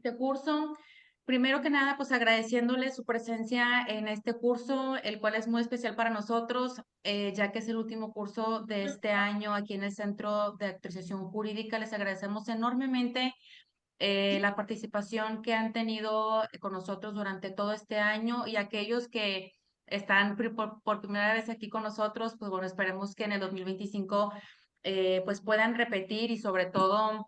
este curso. Primero que nada, pues agradeciéndole su presencia en este curso, el cual es muy especial para nosotros, ya que es el último curso de este año aquí en el Centro de Actualización Jurídica. Les agradecemos enormemente la participación que han tenido con nosotros durante todo este año y aquellos que están por primera vez aquí con nosotros, pues bueno, esperemos que en el 2025 pues puedan repetir y sobre todo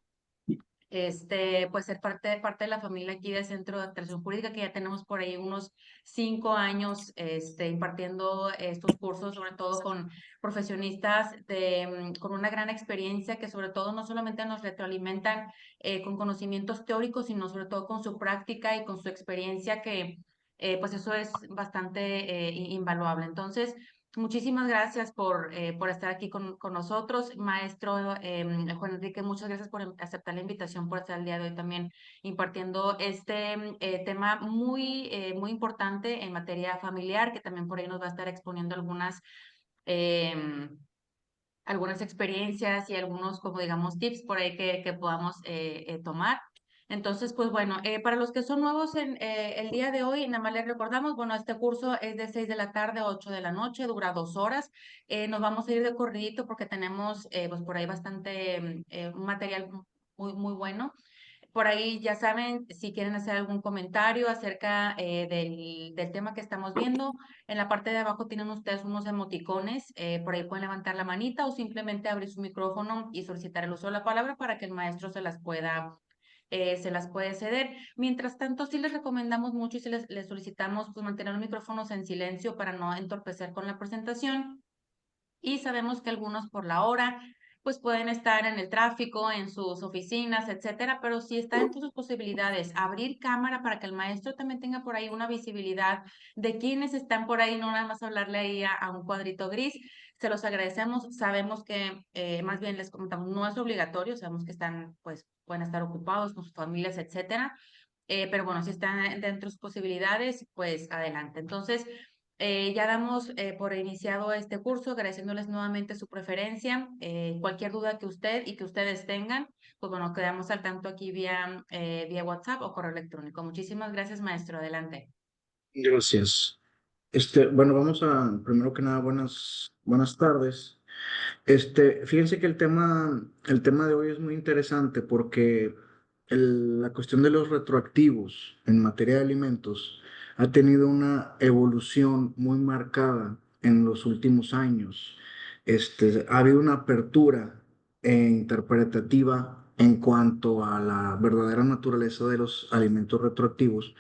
pues ser parte de la familia aquí del Centro de Actualización Jurídica, que ya tenemos por ahí unos 5 años impartiendo estos cursos, sobre todo con profesionistas con una gran experiencia que sobre todo no solamente nos retroalimentan con conocimientos teóricos, sino sobre todo con su práctica y con su experiencia que pues eso es bastante invaluable. Entonces, muchísimas gracias por estar aquí con nosotros, maestro Juan Enrique. Muchas gracias por aceptar la invitación, por estar el día de hoy también impartiendo este tema muy importante en materia familiar, que también por ahí nos va a estar exponiendo em, algunas experiencias y algunos, como digamos, tips por ahí que podamos tomar. Entonces, pues bueno, para los que son nuevos en el día de hoy, nada más les recordamos, bueno, este curso es de 6 de la tarde a 8 de la noche, dura 2 horas. Nos vamos a ir de corridito porque tenemos pues por ahí bastante un material muy bueno. Por ahí ya saben, si quieren hacer algún comentario acerca del tema que estamos viendo, en la parte de abajo tienen ustedes unos emoticones, por ahí pueden levantar la manita o simplemente abrir su micrófono y solicitar el uso de la palabra para que el maestro se las puede ceder. Mientras tanto, sí les recomendamos mucho y sí les solicitamos pues mantener los micrófonos en silencio para no entorpecer con la presentación. Y sabemos que algunos por la hora, pues pueden estar en el tráfico, en sus oficinas, etcétera, pero si está entre sus posibilidades abrir cámara para que el maestro también tenga por ahí una visibilidad de quienes están por ahí, no nada más hablarle ahí a un cuadrito gris, se los agradecemos. Sabemos que, más bien les comentamos, no es obligatorio, sabemos que están, pues, pueden estar ocupados con sus familias, etcétera. Pero bueno, si están dentro de sus posibilidades, pues adelante. Entonces, ya damos por iniciado este curso, agradeciéndoles nuevamente su preferencia. Cualquier duda que ustedes tengan, pues bueno, quedamos al tanto aquí vía WhatsApp o correo electrónico. Muchísimas gracias, maestro. Adelante. Gracias. Bueno, primero que nada, buenas tardes. Fíjense que el tema de hoy es muy interesante porque la cuestión de los retroactivos en materia de alimentos ha tenido una evolución muy marcada en los últimos años. Ha habido una apertura interpretativa en cuanto a la verdadera naturaleza de los alimentos retroactivos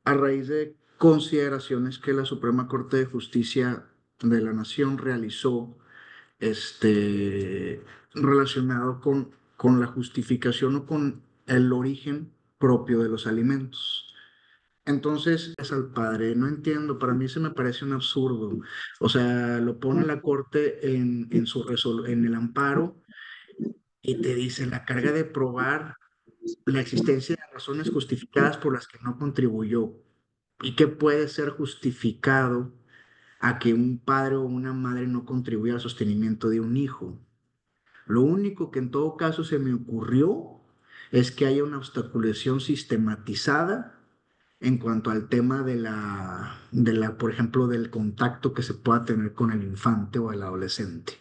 a raíz de consideraciones que la Suprema Corte de Justicia de la Nación realizó relacionado con la justificación o con el origen propio de los alimentos. Entonces, es al padre, no entiendo, para mí se me parece un absurdo. O sea, lo pone la corte en el amparo y te dice la carga de probar la existencia de razones justificadas por las que no contribuyó y que puede ser justificado a que un padre o una madre no contribuya al sostenimiento de un hijo. Lo único que en todo caso se me ocurrió es que haya una obstaculización sistematizada en cuanto al tema por ejemplo, del contacto que se pueda tener con el infante o el adolescente.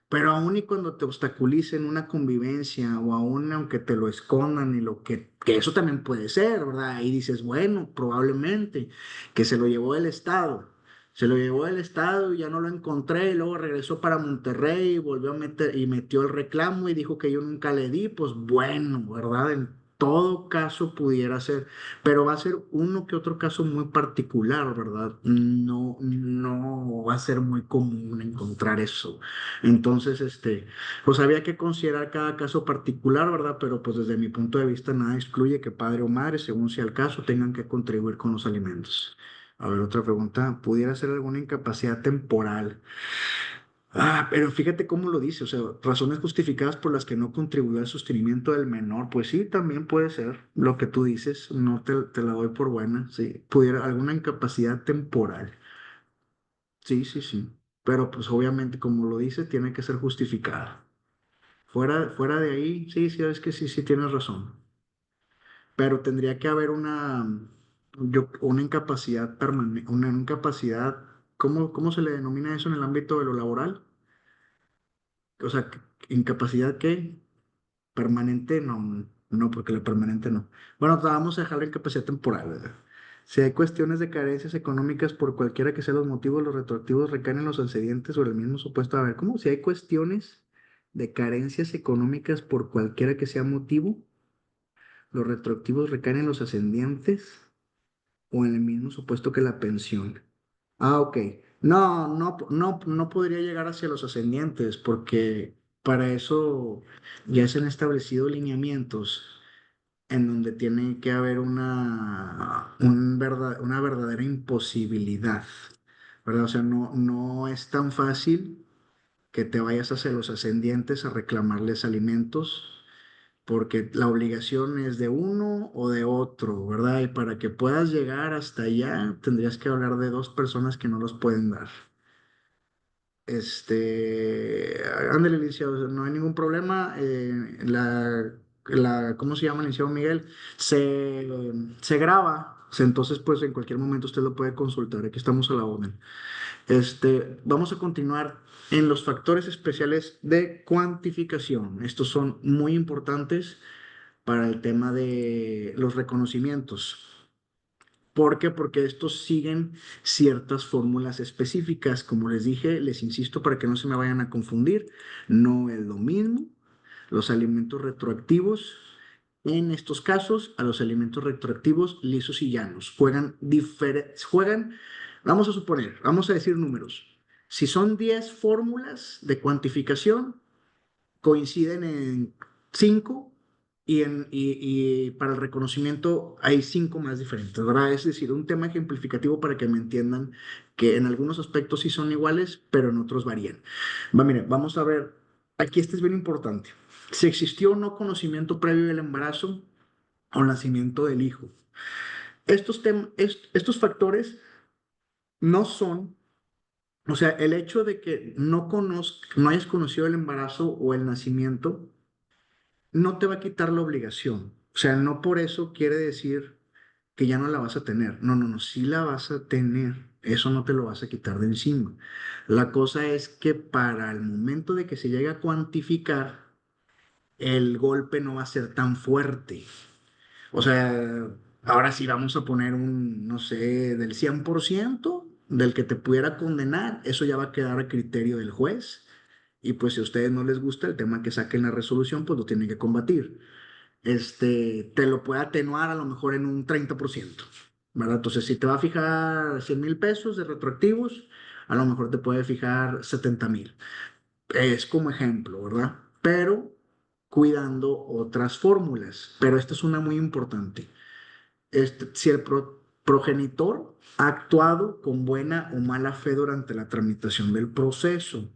Pero aún y cuando te obstaculicen una convivencia o aún aunque te lo escondan y que eso también puede ser, ¿verdad? Ahí dices, bueno, probablemente que se lo llevó el Estado. Se lo llevó el Estado y ya no lo encontré y luego regresó para Monterrey y volvió a meter y metió el reclamo y dijo que yo nunca le di, pues bueno, ¿verdad? En todo caso pudiera ser, pero va a ser uno que otro caso muy particular, ¿verdad? No va a ser muy común encontrar eso. Entonces, pues había que considerar cada caso particular, ¿verdad? Pero pues desde mi punto de vista nada excluye que padre o madre, según sea el caso, tengan que contribuir con los alimentos. A ver, otra pregunta. ¿Pudiera ser alguna incapacidad temporal? Pero fíjate cómo lo dice, o sea, razones justificadas por las que no contribuyó al sostenimiento del menor, pues sí, también puede ser lo que tú dices, no te la doy por buena, sí, pudiera alguna incapacidad temporal, sí, sí, sí, pero pues obviamente como lo dice, tiene que ser justificada. Fuera de ahí, sí, sí, es que sí, sí tienes razón. pero tendría que haber una incapacidad permanente, una incapacidad, ¿cómo se le denomina eso en el ámbito de lo laboral? O sea, incapacidad que permanente, no, no, porque la permanente no. Bueno, vamos a dejar la incapacidad temporal, ¿verdad? Si hay cuestiones de carencias económicas por cualquiera que sean los motivos, los retroactivos recaen en los accedientes sobre el mismo supuesto. A ver, ¿cómo? Si hay cuestiones de carencias económicas por cualquiera que sea motivo, los retroactivos recaen en los ascendientes o en el mismo supuesto que la pensión. Ah, ok. No, no, no podría llegar hacia los ascendientes porque para eso ya se han establecido lineamientos en donde tiene que haber una verdadera imposibilidad, ¿verdad? O sea, no es tan fácil que te vayas hacia los ascendientes a reclamarles alimentos porque la obligación es de uno o de otro, ¿verdad? Y para que puedas llegar hasta allá, tendrías que hablar de dos personas que no los pueden dar. Ándale, licenciado, no hay ningún problema. ¿Cómo se llama, licenciado Miguel? Se, se graba, entonces pues en cualquier momento usted lo puede consultar. Aquí estamos a la orden. Vamos a continuar en los factores especiales de cuantificación. Estos son muy importantes para el tema de los reconocimientos. ¿Por qué? Porque estos siguen ciertas fórmulas específicas. Como les dije, les insisto para que no se me vayan a confundir, no es lo mismo los alimentos retroactivos. En estos casos, a los alimentos retroactivos lisos y llanos juegan, vamos a suponer, vamos a decir números. Si son 10 fórmulas de cuantificación, coinciden en 5 y para el reconocimiento hay 5 más diferentes, ¿verdad? Es decir, un tema ejemplificativo para que me entiendan que en algunos aspectos sí son iguales, pero en otros varían. Mire, vamos a ver, aquí este es bien importante. Si existió o no conocimiento previo del embarazo o nacimiento del hijo. Estos factores no son, o sea, el hecho de que no hayas conocido el embarazo o el nacimiento no te va a quitar la obligación. O sea, no por eso quiere decir que ya no la vas a tener. No, no, no, sí la vas a tener. Eso no te lo vas a quitar de encima. La cosa es que para el momento de que se llegue a cuantificar, el golpe no va a ser tan fuerte. O sea, ahora sí vamos a poner no sé, del 100% del que te pudiera condenar, eso ya va a quedar a criterio del juez. Y pues si a ustedes no les gusta el tema que saquen la resolución, pues lo tienen que combatir. Te lo puede atenuar a lo mejor en un 30%, ¿verdad? Entonces, si te va a fijar 100,000 pesos de retroactivos, a lo mejor te puede fijar 70,000. Es como ejemplo, ¿verdad? Pero cuidando otras fórmulas. Pero esta es una muy importante. Si el progenitor ha actuado con buena o mala fe durante la tramitación del proceso.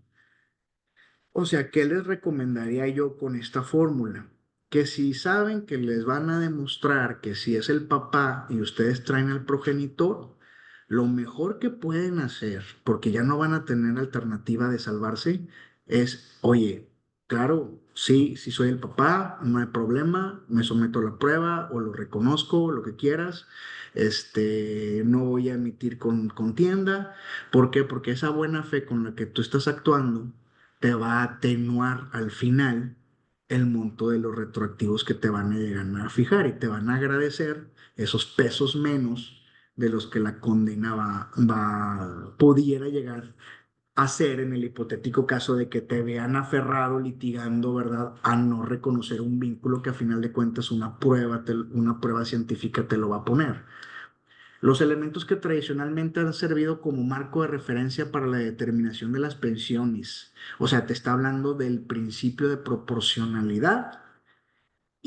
O sea, ¿qué les recomendaría yo con esta fórmula? Que si saben que les van a demostrar que si es el papá y ustedes traen al progenitor, lo mejor que pueden hacer, porque ya no van a tener alternativa de salvarse, es, oye, claro, sí, sí soy el papá, no hay problema, me someto a la prueba o lo reconozco, lo que quieras, no voy a emitir con contienda. ¿Por qué? Porque esa buena fe con la que tú estás actuando te va a atenuar al final el monto de los retroactivos que te van a llegar a fijar y te van a agradecer esos pesos menos de los que la condena pudiera llegar a ser en el hipotético caso de que te vean aferrado litigando, ¿verdad? A no reconocer un vínculo que a final de cuentas una prueba científica te lo va a poner. Los elementos que tradicionalmente han servido como marco de referencia para la determinación de las pensiones. O sea, te está hablando del principio de proporcionalidad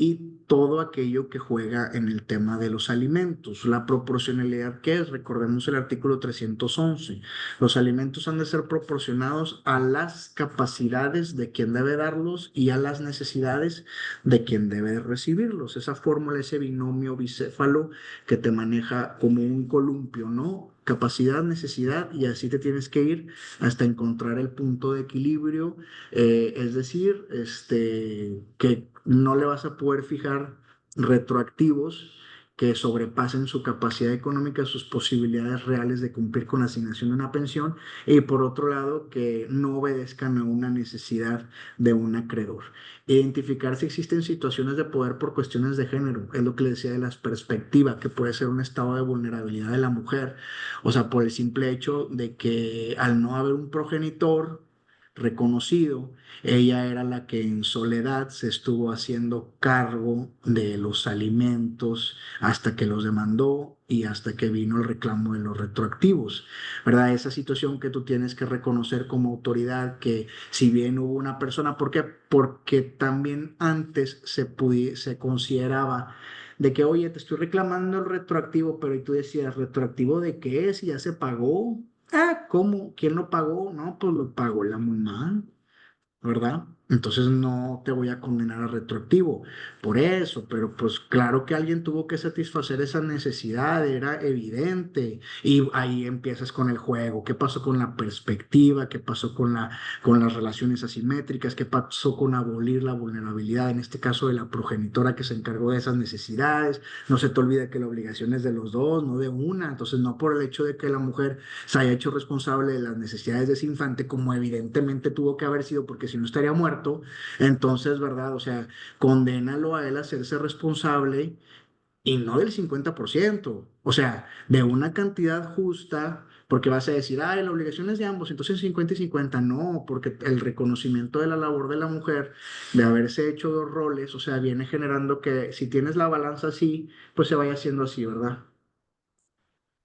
y todo aquello que juega en el tema de los alimentos. La proporcionalidad, ¿qué es? Recordemos el artículo 311. Los alimentos han de ser proporcionados a las capacidades de quien debe darlos y a las necesidades de quien debe recibirlos. Esa fórmula, ese binomio bicéfalo que te maneja como un columpio, ¿no? Capacidad, necesidad, y así te tienes que ir hasta encontrar el punto de equilibrio, es decir, que no le vas a poder fijar retroactivos que sobrepasen su capacidad económica, sus posibilidades reales de cumplir con la asignación de una pensión, y por otro lado, que no obedezcan a una necesidad de un acreedor. Identificar si existen situaciones de poder por cuestiones de género, es lo que le decía de las perspectivas, que puede ser un estado de vulnerabilidad de la mujer, o sea, por el simple hecho de que al no haber un progenitor reconocido, ella era la que en soledad se estuvo haciendo cargo de los alimentos hasta que los demandó y hasta que vino el reclamo de los retroactivos, ¿verdad? Esa situación que tú tienes que reconocer como autoridad, que si bien hubo una persona, ¿por qué? Porque también antes se consideraba de que, oye, te estoy reclamando el retroactivo, pero y tú decías, ¿retroactivo de qué? Si ya se pagó. Ah, ¿cómo? ¿Quién lo pagó? No, pues lo pagó la mamá, ¿verdad? Entonces no te voy a condenar a retroactivo por eso, pero pues claro que alguien tuvo que satisfacer esa necesidad, era evidente. Y ahí empiezas con el juego. ¿Qué pasó con la perspectiva? ¿Qué pasó con las relaciones asimétricas? ¿Qué pasó con abolir la vulnerabilidad, en este caso de la progenitora que se encargó de esas necesidades? No se te olvide que la obligación es de los dos, no de una. Entonces, no por el hecho de que la mujer se haya hecho responsable de las necesidades de ese infante, como evidentemente tuvo que haber sido, porque si no estaría muerto, entonces, ¿verdad? O sea, condénalo a él a hacerse responsable y no del 50%, o sea, de una cantidad justa, porque vas a decir, ay, la obligación es de ambos, entonces 50 y 50, no, porque el reconocimiento de la labor de la mujer, de haberse hecho dos roles, o sea, viene generando que si tienes la balanza así, pues se vaya haciendo así, ¿verdad?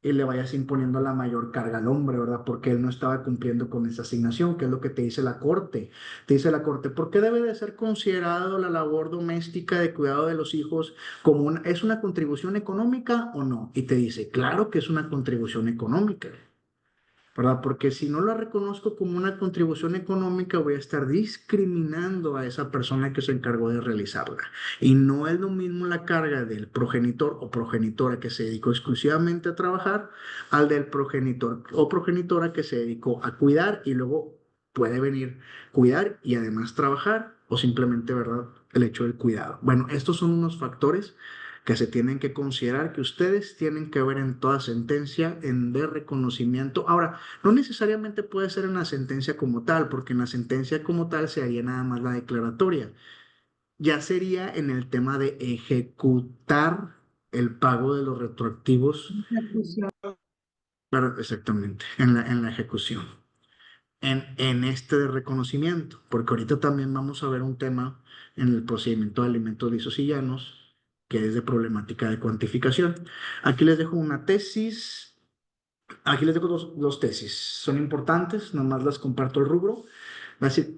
Y le vayas imponiendo la mayor carga al hombre, ¿verdad? Porque él no estaba cumpliendo con esa asignación, que es lo que te dice la Corte. Te dice la Corte, ¿por qué debe de ser considerado la labor doméstica de cuidado de los hijos como es una contribución económica o no? Y te dice, claro que es una contribución económica. ¿Verdad? Porque si no la reconozco como una contribución económica, voy a estar discriminando a esa persona que se encargó de realizarla. Y no es lo mismo la carga del progenitor o progenitora que se dedicó exclusivamente a trabajar al del progenitor o progenitora que se dedicó a cuidar y luego puede venir cuidar y además trabajar o simplemente, ¿verdad? El hecho del cuidado. Bueno, estos son unos factores que se tienen que considerar, que ustedes tienen que ver en toda sentencia en de reconocimiento. Ahora, no necesariamente puede ser en la sentencia como tal, porque en la sentencia como tal se haría nada más la declaratoria. Ya sería en el tema de ejecutar el pago de los retroactivos, exactamente, en la ejecución, en este de reconocimiento, porque ahorita también vamos a ver un tema en el procedimiento de alimentos lisos y llanos, que es de problemática de cuantificación. Aquí les dejo una tesis. Aquí les dejo dos tesis, son importantes, nomás las comparto el rubro.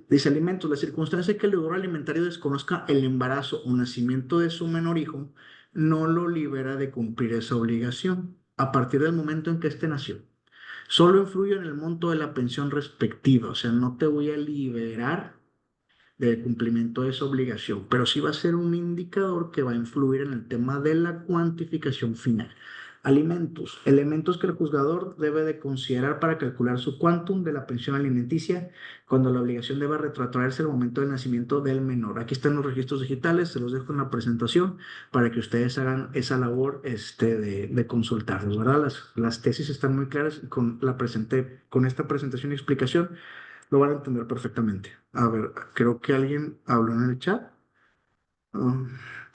Dice alimentos, la circunstancia que el deudor alimentario desconozca el embarazo o nacimiento de su menor hijo no lo libera de cumplir esa obligación a partir del momento en que éste nació. Solo influye en el monto de la pensión respectiva, o sea, no te voy a liberar del cumplimiento de esa obligación, pero sí va a ser un indicador que va a influir en el tema de la cuantificación final. Alimentos, elementos que el juzgador debe de considerar para calcular su quantum de la pensión alimenticia cuando la obligación debe retrotraerse al momento del nacimiento del menor. Aquí están los registros digitales, se los dejo en la presentación para que ustedes hagan esa labor de consultarlos, ¿verdad? Las tesis están muy claras y con esta presentación y explicación lo van a entender perfectamente. A ver, creo que alguien habló en el chat. Ah,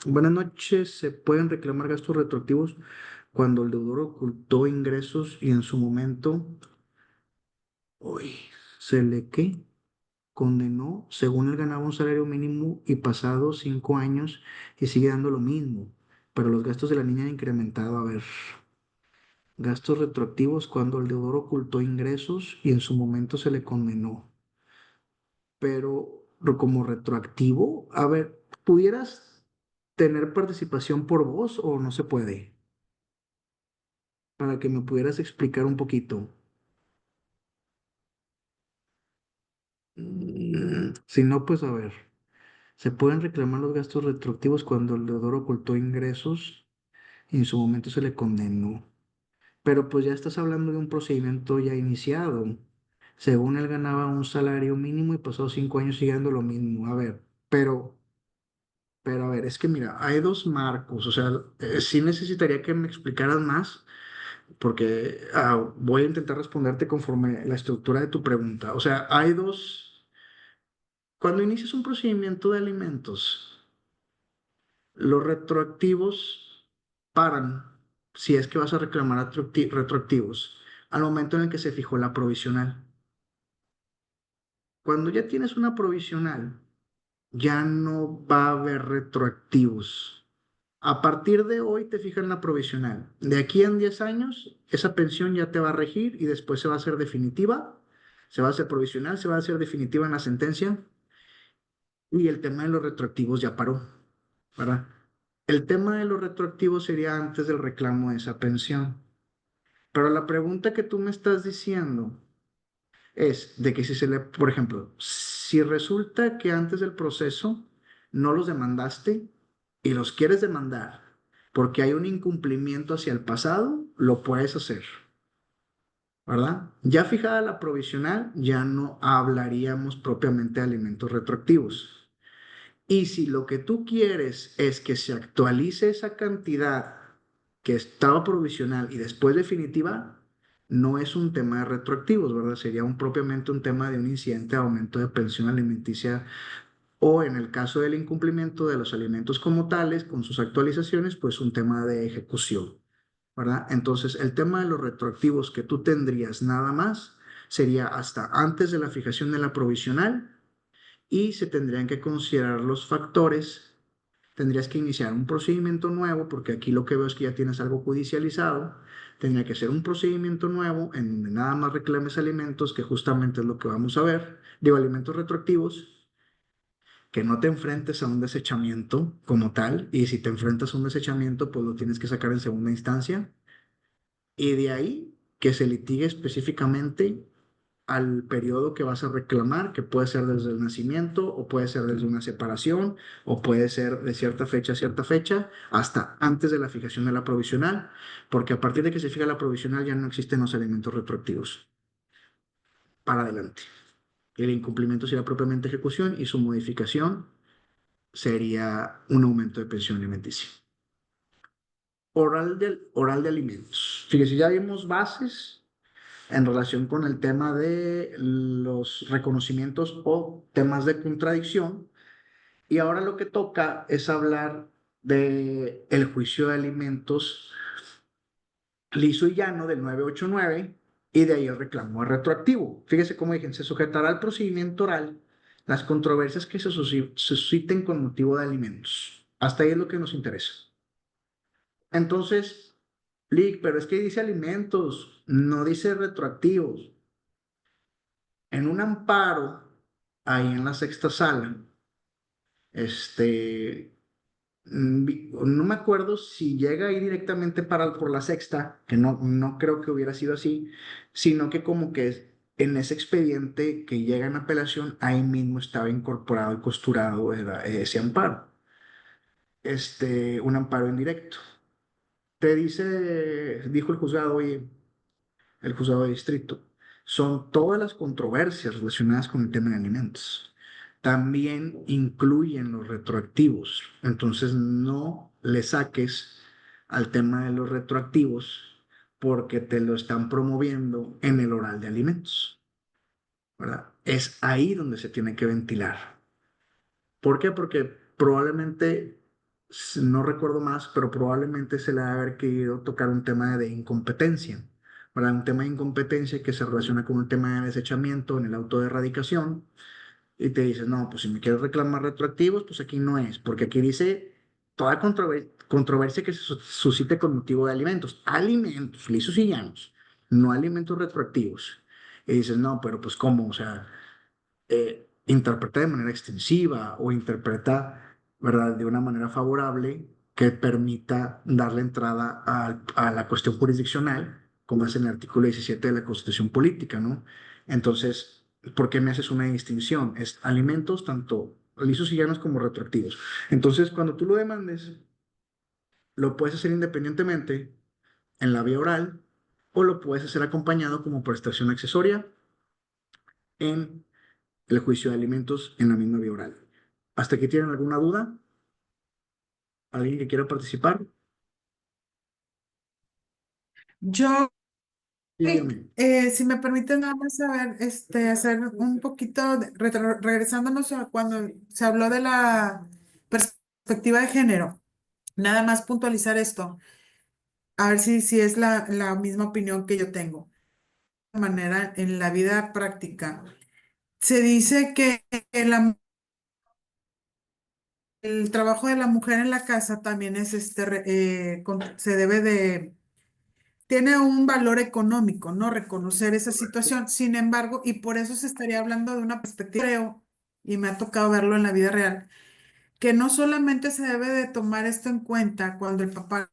buenas noches. ¿Se pueden reclamar gastos retroactivos cuando el deudor ocultó ingresos y en su momento uy, se le qué? Condenó según él ganaba un salario mínimo y pasados 5 años y sigue dando lo mismo? Pero los gastos de la niña han incrementado. A ver, gastos retroactivos cuando el deudor ocultó ingresos y en su momento se le condenó. Pero como retroactivo, a ver, ¿pudieras tener participación por voz o no se puede? Para que me pudieras explicar un poquito. Si no, pues a ver, se pueden reclamar los gastos retroactivos cuando el deudor ocultó ingresos y en su momento se le condenó. Pero pues ya estás hablando de un procedimiento ya iniciado. Según él ganaba un salario mínimo y pasó 5 años siguiendo lo mismo. A ver, pero Pero a ver, es que mira, hay dos marcos, o sea, sí necesitaría que me explicaras más, porque voy a intentar responderte conforme la estructura de tu pregunta. O sea, hay dos, cuando inicias un procedimiento de alimentos, los retroactivos paran, si es que vas a reclamar retroactivos, al momento en el que se fijó la provisional. Cuando ya tienes una provisional, ya no va a haber retroactivos. A partir de hoy te fijan la provisional. De aquí en 10 años, esa pensión ya te va a regir y después se va a hacer definitiva, se va a hacer provisional, se va a hacer definitiva en la sentencia y el tema de los retroactivos ya paró, ¿verdad? El tema de los retroactivos sería antes del reclamo de esa pensión. Pero la pregunta que tú me estás diciendo es de que si se le, por ejemplo, si resulta que antes del proceso no los demandaste y los quieres demandar porque hay un incumplimiento hacia el pasado, lo puedes hacer, ¿verdad? Ya fijada la provisional, ya no hablaríamos propiamente de alimentos retroactivos. Y si lo que tú quieres es que se actualice esa cantidad que estaba provisional y después definitiva, no es un tema de retroactivos, ¿verdad? Sería propiamente un tema de un incidente de aumento de pensión alimenticia o en el caso del incumplimiento de los alimentos como tales, con sus actualizaciones, pues un tema de ejecución, ¿verdad? Entonces, el tema de los retroactivos que tú tendrías nada más sería hasta antes de la fijación de la provisional y se tendrían que considerar los factores. Tendrías que iniciar un procedimiento nuevo, porque aquí lo que veo es que ya tienes algo judicializado. Tendría que ser un procedimiento nuevo en donde nada más reclames alimentos, que justamente es lo que vamos a ver. Digo, alimentos retroactivos, que no te enfrentes a un desechamiento como tal, y si te enfrentas a un desechamiento, pues lo tienes que sacar en segunda instancia, y de ahí que se litigue específicamente al periodo que vas a reclamar, que puede ser desde el nacimiento o puede ser desde una separación o puede ser de cierta fecha, hasta antes de la fijación de la provisional, porque a partir de que se fija la provisional ya no existen los alimentos retroactivos. Para adelante. El incumplimiento sería propiamente ejecución y su modificación sería un aumento de pensión alimenticia. Oral de alimentos. Fíjese, ya vimos bases en relación con el tema de los reconocimientos o temas de contradicción. Y ahora lo que toca es hablar de el juicio de alimentos liso y llano del 989 y de ahí el reclamo retroactivo. Fíjese cómo dije, se sujetará al procedimiento oral las controversias que se susciten con motivo de alimentos. Hasta ahí es lo que nos interesa. Entonces, Lick, pero es que dice alimentos, no dice retroactivos. En un amparo, ahí en la sexta sala, este, no me acuerdo si llega ahí directamente por la sexta, que no creo que hubiera sido así, sino que como que en ese expediente que llega en apelación, ahí mismo estaba incorporado y costurado ese amparo, un amparo indirecto. Te dice, dijo el juzgado, oye, el juzgado de distrito, son todas las controversias relacionadas con el tema de alimentos. También incluyen los retroactivos. Entonces, no le saques al tema de los retroactivos porque te lo están promoviendo en el oral de alimentos, ¿verdad? Es ahí donde se tiene que ventilar. ¿Por qué? Porque probablemente, no recuerdo más, pero probablemente se le ha haber querido tocar un tema de incompetencia, ¿verdad? Un tema de incompetencia que se relaciona con un tema de desechamiento en el auto de erradicación y te dices, no, pues si me quieres reclamar retroactivos, pues aquí no es, porque aquí dice toda controversia que se suscite con motivo de alimentos lisos y llanos, no alimentos retroactivos. Y dices, no, pero pues ¿cómo? O sea, interpreta de manera extensiva o interpreta, ¿verdad?, de una manera favorable que permita darle entrada a la cuestión jurisdiccional, como es en el artículo 17 de la Constitución Política, ¿no? Entonces, ¿por qué me haces una distinción? Es alimentos tanto lisos y llanos como retroactivos. Entonces, cuando tú lo demandes, lo puedes hacer independientemente en la vía oral o lo puedes hacer acompañado como prestación accesoria en el juicio de alimentos en la misma vía oral. ¿Hasta aquí tienen alguna duda? ¿Alguien que quiera participar? Yo, Dígame. si me permite nada más saber, hacer un poquito, regresándonos a cuando se habló de la perspectiva de género, nada más puntualizar esto, a ver si es la misma opinión que yo tengo. De manera, en la vida práctica, se dice que el trabajo de la mujer en la casa también es se debe de tiene un valor económico, ¿no? Reconocer esa situación. Sin embargo, y por eso se estaría hablando de una perspectiva, creo, y me ha tocado verlo en la vida real, que no solamente se debe de tomar esto en cuenta cuando el papá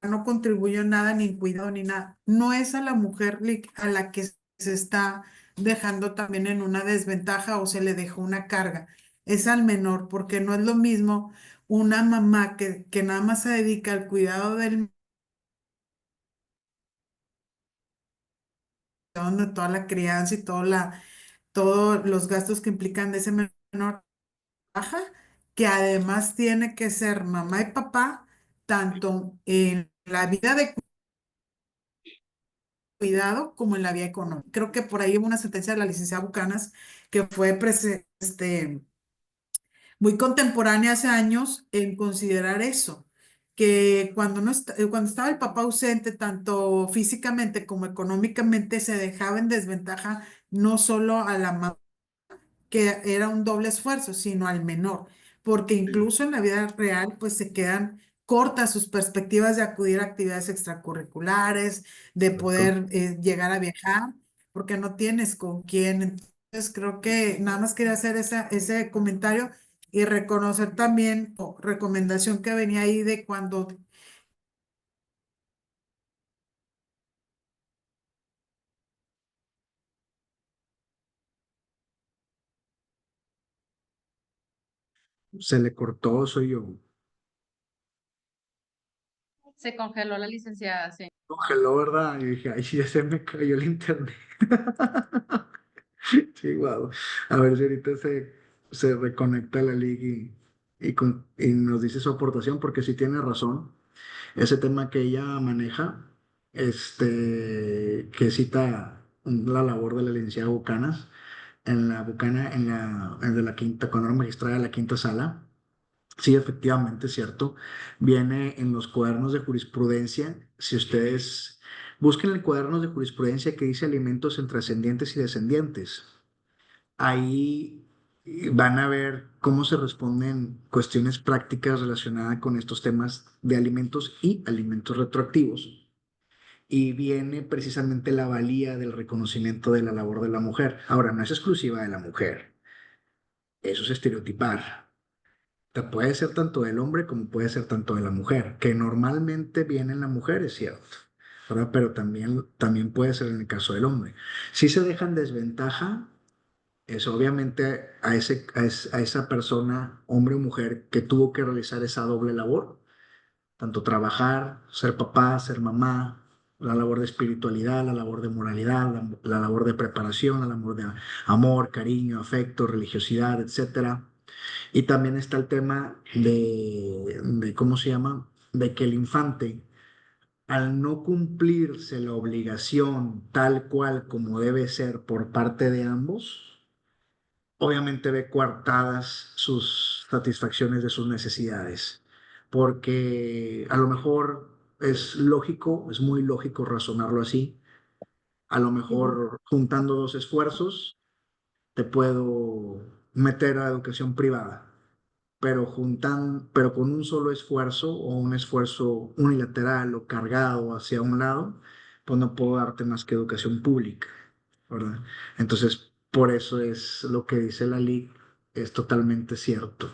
no contribuye en nada, ni en cuidado, ni nada. No es a la mujer a la que se está dejando también en una desventaja o se le dejó una carga. Es al menor, porque no es lo mismo una mamá que nada más se dedica al cuidado del de toda la crianza y todos los gastos que implican de ese menor baja, que además tiene que ser mamá y papá, tanto en la vida de cuidado como en la vida económica. Creo que por ahí hubo una sentencia de la licenciada Bucanas que fue muy contemporánea hace años en considerar eso, que cuando, no cuando estaba el papá ausente, tanto físicamente como económicamente, se dejaba en desventaja no solo a la mamá, que era un doble esfuerzo, sino al menor, porque Sí, incluso en la vida real, pues se quedan cortas sus perspectivas de acudir a actividades extracurriculares, de correcto. poder llegar a viajar, porque no tienes con quién. Entonces, creo que nada más quería hacer ese comentario y reconocer también, o recomendación que venía ahí de cuando Se le cortó, soy yo. Se congeló la licenciada, sí. Congeló, ¿verdad? Y dije, ay, sí, ya se me cayó el internet. Sí, wow. A ver si ahorita se reconecta la liga y nos dice su aportación, porque sí tiene razón. Ese tema que ella maneja, que cita la labor de la licenciada Bucanas, de la quinta, cuando era magistrada de la quinta sala. Sí, efectivamente, es cierto. Viene en los cuadernos de jurisprudencia. Si ustedes busquen el cuaderno de jurisprudencia que dice alimentos entre ascendientes y descendientes, ahí van a ver cómo se responden cuestiones prácticas relacionadas con estos temas de alimentos y alimentos retroactivos. Y viene precisamente la valía del reconocimiento de la labor de la mujer. Ahora, no es exclusiva de la mujer, eso es estereotipar. Puede ser tanto del hombre como puede ser tanto de la mujer, que normalmente viene en la mujer, es cierto, ¿verdad? Pero también puede ser en el caso del hombre. Si se deja en desventaja, es obviamente a esa persona, hombre o mujer, que tuvo que realizar esa doble labor, tanto trabajar, ser papá, ser mamá, la labor de espiritualidad, la labor de moralidad, la labor de preparación, la labor de amor, cariño, afecto, religiosidad, etcétera. Y también está el tema ¿cómo se llama? De que el infante, al no cumplirse la obligación tal cual como debe ser por parte de ambos, obviamente ve coartadas sus satisfacciones de sus necesidades, porque a lo mejor es lógico, es muy lógico razonarlo así, a lo mejor juntando dos esfuerzos, te puedo meter a educación privada, pero con un solo esfuerzo o un esfuerzo unilateral o cargado hacia un lado, pues no puedo darte más que educación pública, ¿verdad? Entonces, por eso es lo que dice la ley, es totalmente cierto.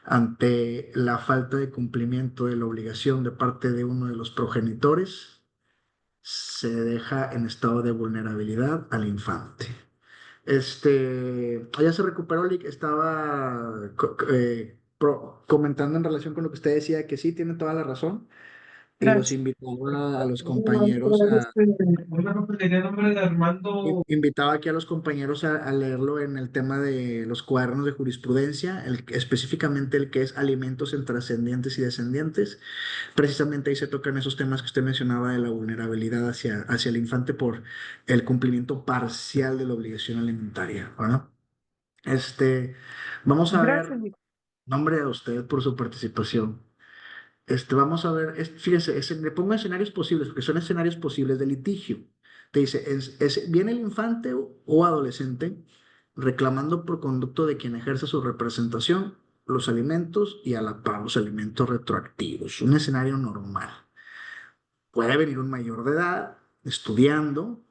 Ante la falta de cumplimiento de la obligación de parte de uno de los progenitores, se deja en estado de vulnerabilidad al infante. Ya se recuperó, Lick. Estaba comentando en relación con lo que usted decía, que sí, tiene toda la razón. y los Gracias. invitaba a los compañeros Tenía nombre de Armando. invitaba aquí a los compañeros a leerlo en el tema de los cuadernos de jurisprudencia, específicamente el que es alimentos en trascendientes y descendientes. Precisamente ahí se tocan esos temas que usted mencionaba de la vulnerabilidad hacia el infante por el cumplimiento parcial de la obligación alimentaria, ¿verdad? Este, vamos a ver, Gracias, Nico. nombre a usted por su participación. Vamos a ver, fíjese, le pongo escenarios posibles, porque son escenarios posibles de litigio. Te dice, viene el infante o adolescente reclamando por conducto de quien ejerce su representación los alimentos y a la par los alimentos retroactivos. Un escenario normal. Puede venir un mayor de edad estudiando,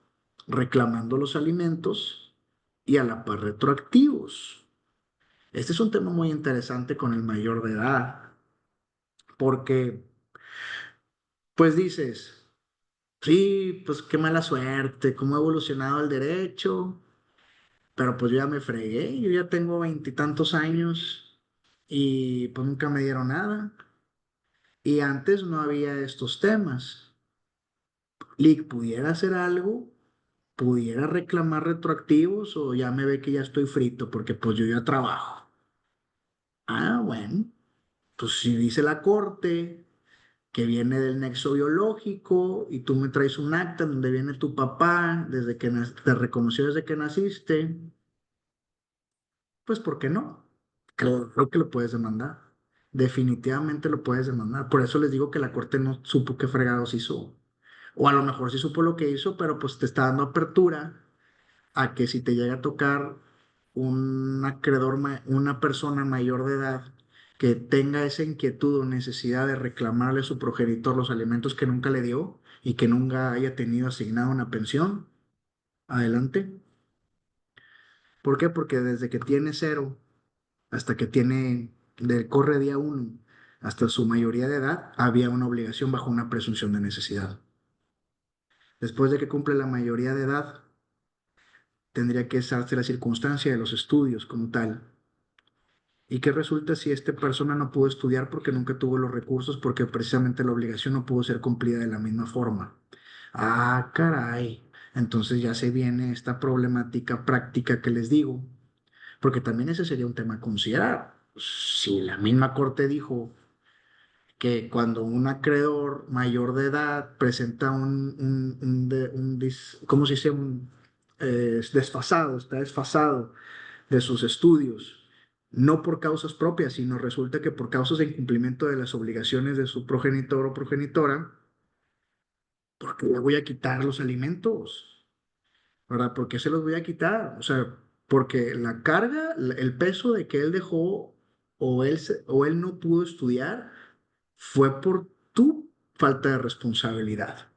reclamando los alimentos y a la par retroactivos. Este es un tema muy interesante con el mayor de edad, porque pues dices, sí, pues qué mala suerte, cómo ha evolucionado el derecho, pero pues yo ya me fregué, yo ya tengo veintitantos años y pues nunca me dieron nada. Y antes no había estos temas. Lick, ¿pudiera hacer algo? ¿Pudiera reclamar retroactivos o ya me ve que ya estoy frito porque pues yo ya trabajo? Ah, bueno, pues si dice la corte que viene del nexo biológico y tú me traes un acta donde viene tu papá desde que te reconoció desde que naciste, pues ¿por qué no? Creo que lo puedes demandar. Definitivamente lo puedes demandar. Por eso les digo que la corte no supo qué fregados hizo. O a lo mejor sí supo lo que hizo, pero pues te está dando apertura a que si te llega a tocar un acreedor, una persona mayor de edad que tenga esa inquietud o necesidad de reclamarle a su progenitor los alimentos que nunca le dio y que nunca haya tenido asignada una pensión, adelante. ¿Por qué? Porque desde que tiene cero hasta que corre día uno hasta su mayoría de edad, había una obligación bajo una presunción de necesidad. Después de que cumple la mayoría de edad, tendría que darse la circunstancia de los estudios como tal. ¿Y qué resulta si esta persona no pudo estudiar porque nunca tuvo los recursos, porque precisamente la obligación no pudo ser cumplida de la misma forma? Ah, caray. Entonces ya se viene esta problemática práctica que les digo, porque también ese sería un tema a considerar. Si la misma corte dijo que cuando un acreedor mayor de edad presenta ¿cómo se dice? Es desfasado, está desfasado de sus estudios, no por causas propias, sino resulta que por causas de incumplimiento de las obligaciones de su progenitor o progenitora, ¿por qué le voy a quitar los alimentos? ¿Verdad? ¿Por qué se los voy a quitar? O sea, porque la carga, el peso de que él dejó o él no pudo estudiar fue por tu falta de responsabilidad.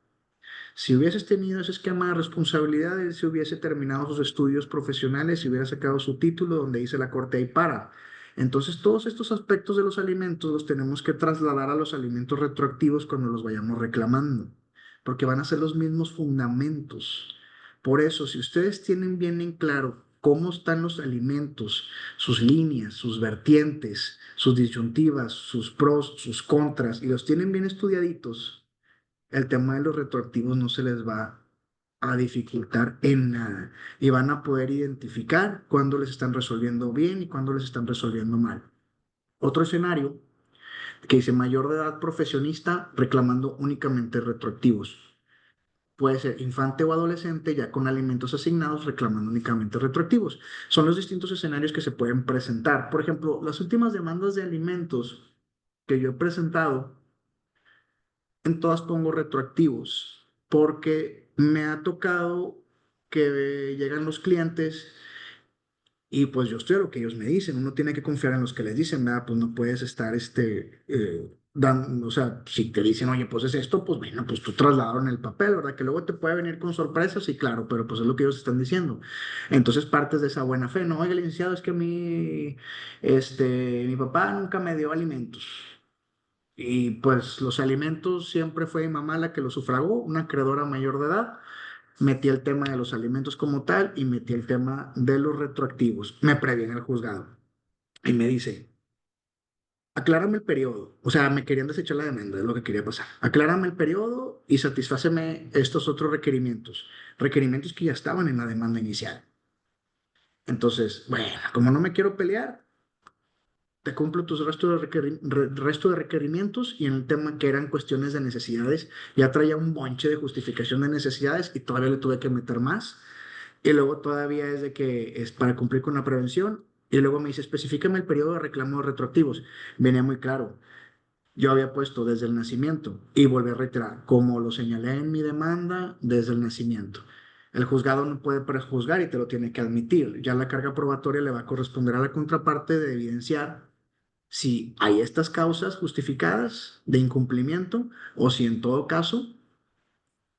Si hubieses tenido ese esquema de responsabilidad, él se hubiese terminado sus estudios profesionales y hubiera sacado su título donde dice la corte ahí para. Entonces, todos estos aspectos de los alimentos los tenemos que trasladar a los alimentos retroactivos cuando los vayamos reclamando, porque van a ser los mismos fundamentos. Por eso, si ustedes tienen bien en claro cómo están los alimentos, sus líneas, sus vertientes, sus disyuntivas, sus pros, sus contras, y los tienen bien estudiaditos, el tema de los retroactivos no se les va a dificultar en nada y van a poder identificar cuándo les están resolviendo bien y cuándo les están resolviendo mal. Otro escenario que dice mayor de edad profesionista reclamando únicamente retroactivos. Puede ser infante o adolescente ya con alimentos asignados reclamando únicamente retroactivos. Son los distintos escenarios que se pueden presentar. Por ejemplo, las últimas demandas de alimentos que yo he presentado en todas pongo retroactivos, porque me ha tocado que llegan los clientes y pues yo estoy a lo que ellos me dicen, uno tiene que confiar en los que les dicen, ¿verdad? Pues no puedes estar, dando, o sea, si te dicen, oye, pues es esto, pues bueno, pues tú trasladaron el papel, ¿verdad? Que luego te puede venir con sorpresas, sí, claro, pero pues es lo que ellos están diciendo. Entonces partes de esa buena fe, no, oye, licenciado, es que mi papá nunca me dio alimentos. Y pues los alimentos siempre fue mi mamá la que los sufragó, una acreedora mayor de edad. Metí el tema de los alimentos como tal y metí el tema de los retroactivos. Me previene el juzgado y me dice, aclárame el periodo. O sea, me querían desechar la demanda, es lo que quería pasar. Aclárame el periodo y satisfáceme estos otros requerimientos. Requerimientos que ya estaban en la demanda inicial. Entonces, bueno, como no me quiero pelear, te cumplo tus resto de requerimientos y en el tema que eran cuestiones de necesidades, ya traía un bonche de justificación de necesidades y todavía le tuve que meter más. Y luego todavía es de que es para cumplir con la prevención. Y luego me dice, específicame el periodo de reclamos retroactivos. Venía muy claro. Yo había puesto desde el nacimiento y volví a reiterar, como lo señalé en mi demanda, desde el nacimiento. El juzgado no puede prejuzgar y te lo tiene que admitir. Ya la carga probatoria le va a corresponder a la contraparte de evidenciar si hay estas causas justificadas de incumplimiento o si en todo caso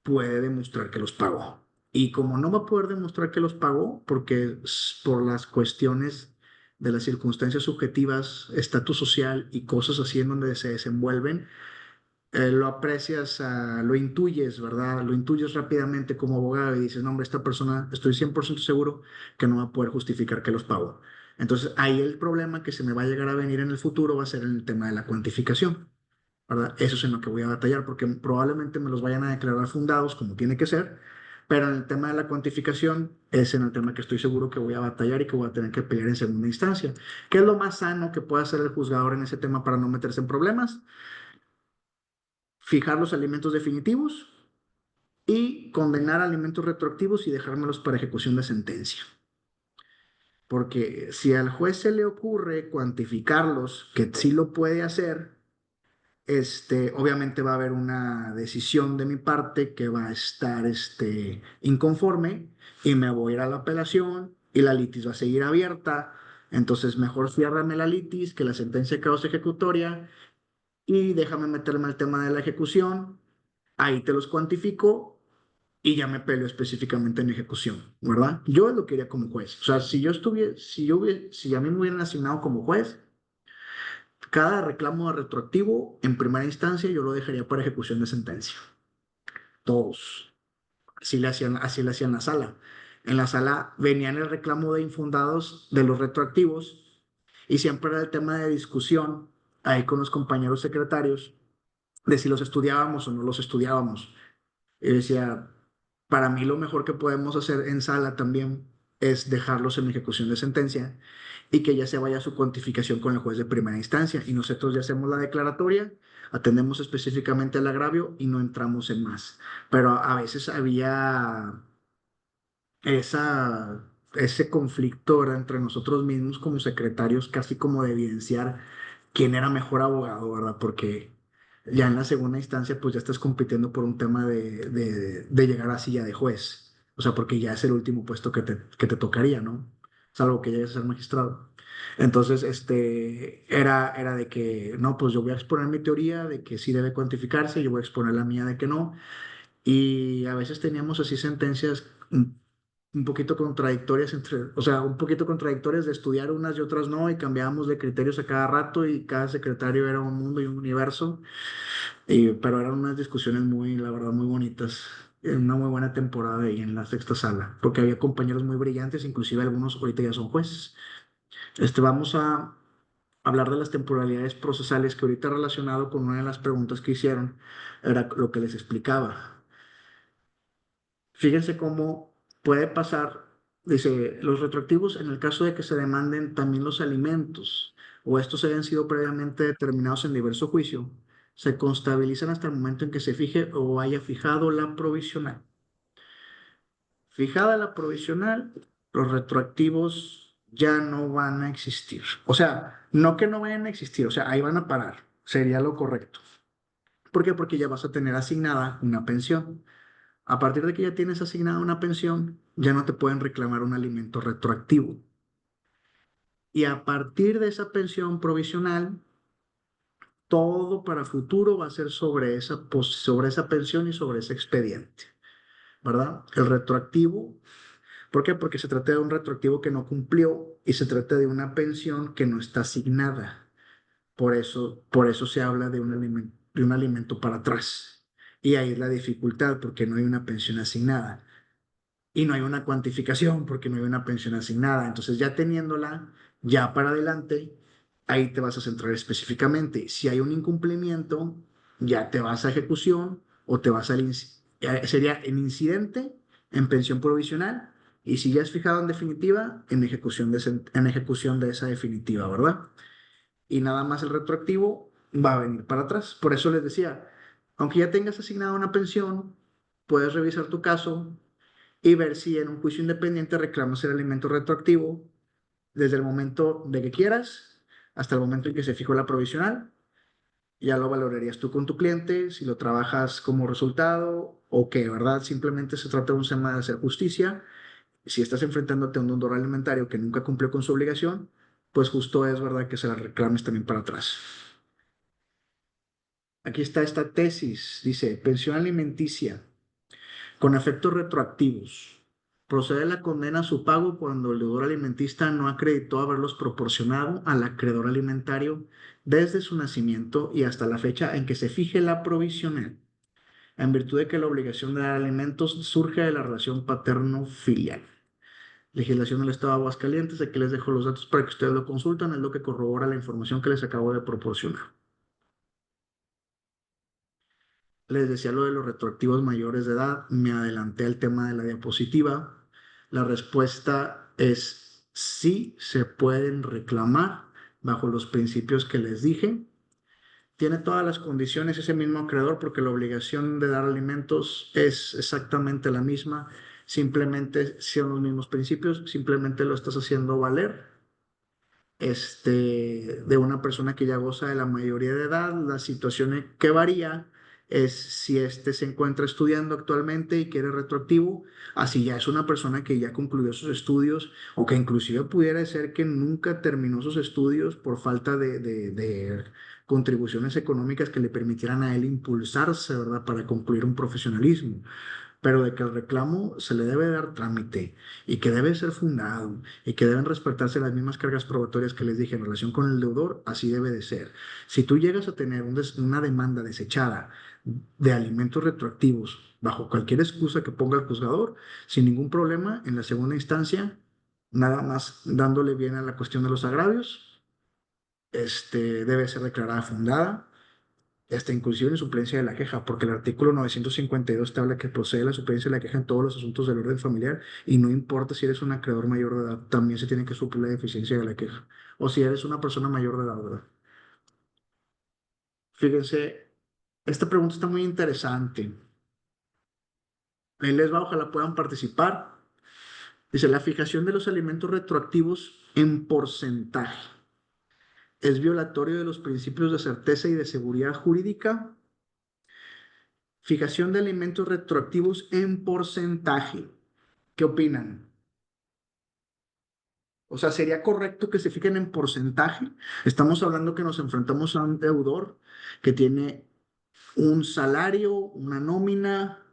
puede demostrar que los pagó. Y como no va a poder demostrar que los pagó, porque por las cuestiones de las circunstancias subjetivas, estatus social y cosas así en donde se desenvuelven, lo aprecias, lo intuyes, ¿verdad? Lo intuyes rápidamente como abogado y dices, no, hombre, esta persona, estoy 100% seguro que no va a poder justificar que los pagó. Entonces, ahí el problema que se me va a llegar a venir en el futuro va a ser en el tema de la cuantificación, ¿verdad? Eso es en lo que voy a batallar porque probablemente me los vayan a declarar fundados como tiene que ser, pero en el tema de la cuantificación es en el tema que estoy seguro que voy a batallar y que voy a tener que pelear en segunda instancia. ¿Qué es lo más sano que puede hacer el juzgador en ese tema para no meterse en problemas? Fijar los alimentos definitivos y condenar alimentos retroactivos y dejármelos para ejecución de sentencia. Porque si al juez se le ocurre cuantificarlos, que sí lo puede hacer, obviamente va a haber una decisión de mi parte que va a estar inconforme y me voy a ir a la apelación y la litis va a seguir abierta. Entonces, mejor ciérrame la litis que la sentencia de causa ejecutoria y déjame meterme al tema de la ejecución. Ahí te los cuantifico y ya me peleo específicamente en ejecución, ¿verdad? Yo lo quería como juez. O sea, si yo estuviera, si a mí me hubieran asignado como juez, cada reclamo de retroactivo en primera instancia yo lo dejaría para ejecución de sentencia. Todos. Así le hacían la sala. En la sala venían el reclamo de infundados de los retroactivos y siempre era el tema de discusión ahí con los compañeros secretarios de si los estudiábamos o no los estudiábamos. Y decía, para mí lo mejor que podemos hacer en sala también es dejarlos en ejecución de sentencia y que ya se vaya su cuantificación con el juez de primera instancia. Y nosotros ya hacemos la declaratoria, atendemos específicamente al agravio y no entramos en más. Pero a veces había ese conflicto, ¿verdad?, entre nosotros mismos como secretarios, casi como de evidenciar quién era mejor abogado, ¿verdad? Porque ya en la segunda instancia, pues ya estás compitiendo por un tema de llegar a silla de juez. O sea, porque ya es el último puesto que te tocaría, ¿no? Salvo que llegues a ser magistrado. Entonces, era de que, no, pues yo voy a exponer mi teoría de que sí debe cuantificarse, yo voy a exponer la mía de que no. Y a veces teníamos así sentencias un poquito contradictorias o sea, un poquito contradictorias de estudiar unas y otras no, y cambiábamos de criterios a cada rato y cada secretario era un mundo y un universo, pero eran unas discusiones muy, la verdad, muy bonitas, en una muy buena temporada ahí en la sexta sala, porque había compañeros muy brillantes, inclusive algunos ahorita ya son jueces. Vamos a hablar de las temporalidades procesales que ahorita relacionado con una de las preguntas que hicieron, era lo que les explicaba. Fíjense cómo puede pasar, dice, los retroactivos en el caso de que se demanden también los alimentos o estos hayan sido previamente determinados en diverso juicio, se constabilizan hasta el momento en que se fije o haya fijado la provisional. Fijada la provisional, los retroactivos ya no van a existir. O sea, no que no vayan a existir, o sea, ahí van a parar, sería lo correcto. ¿Por qué? Porque ya vas a tener asignada una pensión. A partir de que ya tienes asignada una pensión, ya no te pueden reclamar un alimento retroactivo. Y a partir de esa pensión provisional, todo para futuro va a ser sobre esa pensión y sobre ese expediente, ¿verdad? El retroactivo, ¿por qué? Porque se trata de un retroactivo que no cumplió y se trata de una pensión que no está asignada. Por eso se habla de un alimento para atrás. Y ahí es la dificultad, porque no hay una pensión asignada. Y no hay una cuantificación porque no hay una pensión asignada. Entonces, ya teniéndola, ya para adelante, ahí te vas a centrar específicamente. Si hay un incumplimiento, ya te vas a ejecución o te vas sería en incidente, en pensión provisional, y si ya es fijado en definitiva, en ejecución de esa definitiva, ¿verdad? Y nada más el retroactivo va a venir para atrás. Por eso les decía, aunque ya tengas asignada una pensión, puedes revisar tu caso y ver si en un juicio independiente reclamas el alimento retroactivo desde el momento de que quieras hasta el momento en que se fijó la provisional. Ya lo valorarías tú con tu cliente, si lo trabajas como resultado o que, ¿verdad? Simplemente se trata de un tema de hacer justicia. Si estás enfrentándote a un deudor alimentario que nunca cumplió con su obligación, pues justo es, ¿verdad?, que se la reclames también para atrás. Aquí está esta tesis, dice, pensión alimenticia con efectos retroactivos. Procede la condena a su pago cuando el deudor alimentista no acreditó haberlos proporcionado al acreedor alimentario desde su nacimiento y hasta la fecha en que se fije la provisional, en virtud de que la obligación de dar alimentos surge de la relación paterno-filial. Legislación del Estado de Aguascalientes, aquí les dejo los datos para que ustedes lo consulten, es lo que corrobora la información que les acabo de proporcionar. Les decía lo de los retroactivos mayores de edad, me adelanté al tema de la diapositiva. La respuesta es sí, se pueden reclamar bajo los principios que les dije. Tiene todas las condiciones ese mismo acreedor porque la obligación de dar alimentos es exactamente la misma, simplemente son los mismos principios, simplemente lo estás haciendo valer de una persona que ya goza de la mayoría de edad. La situación que varía es si se encuentra estudiando actualmente y quiere retroactivo, así ya es una persona que ya concluyó sus estudios o que inclusive pudiera ser que nunca terminó sus estudios por falta de contribuciones económicas que le permitieran a él impulsarse, ¿verdad?, para concluir un profesionalismo, pero de que el reclamo se le debe dar trámite y que debe ser fundado y que deben respetarse las mismas cargas probatorias que les dije en relación con el deudor, así debe de ser. Si tú llegas a tener una demanda desechada de alimentos retroactivos bajo cualquier excusa que ponga el juzgador, sin ningún problema, en la segunda instancia, nada más dándole bien a la cuestión de los agravios, debe ser declarada fundada, inclusive en suplencia de la queja, porque el artículo 952 te habla que procede la suplencia de la queja en todos los asuntos del orden familiar y no importa si eres un acreedor mayor de edad, también se tiene que suplir la deficiencia de la queja, o si eres una persona mayor de edad, ¿verdad? Fíjense, esta pregunta está muy interesante. Ahí les va, ojalá puedan participar. Dice, la fijación de los alimentos retroactivos en porcentaje es violatorio de los principios de certeza y de seguridad jurídica. Fijación de alimentos retroactivos en porcentaje. ¿Qué opinan? O sea, ¿sería correcto que se fijen en porcentaje? Estamos hablando que nos enfrentamos a un deudor que tiene un salario, una nómina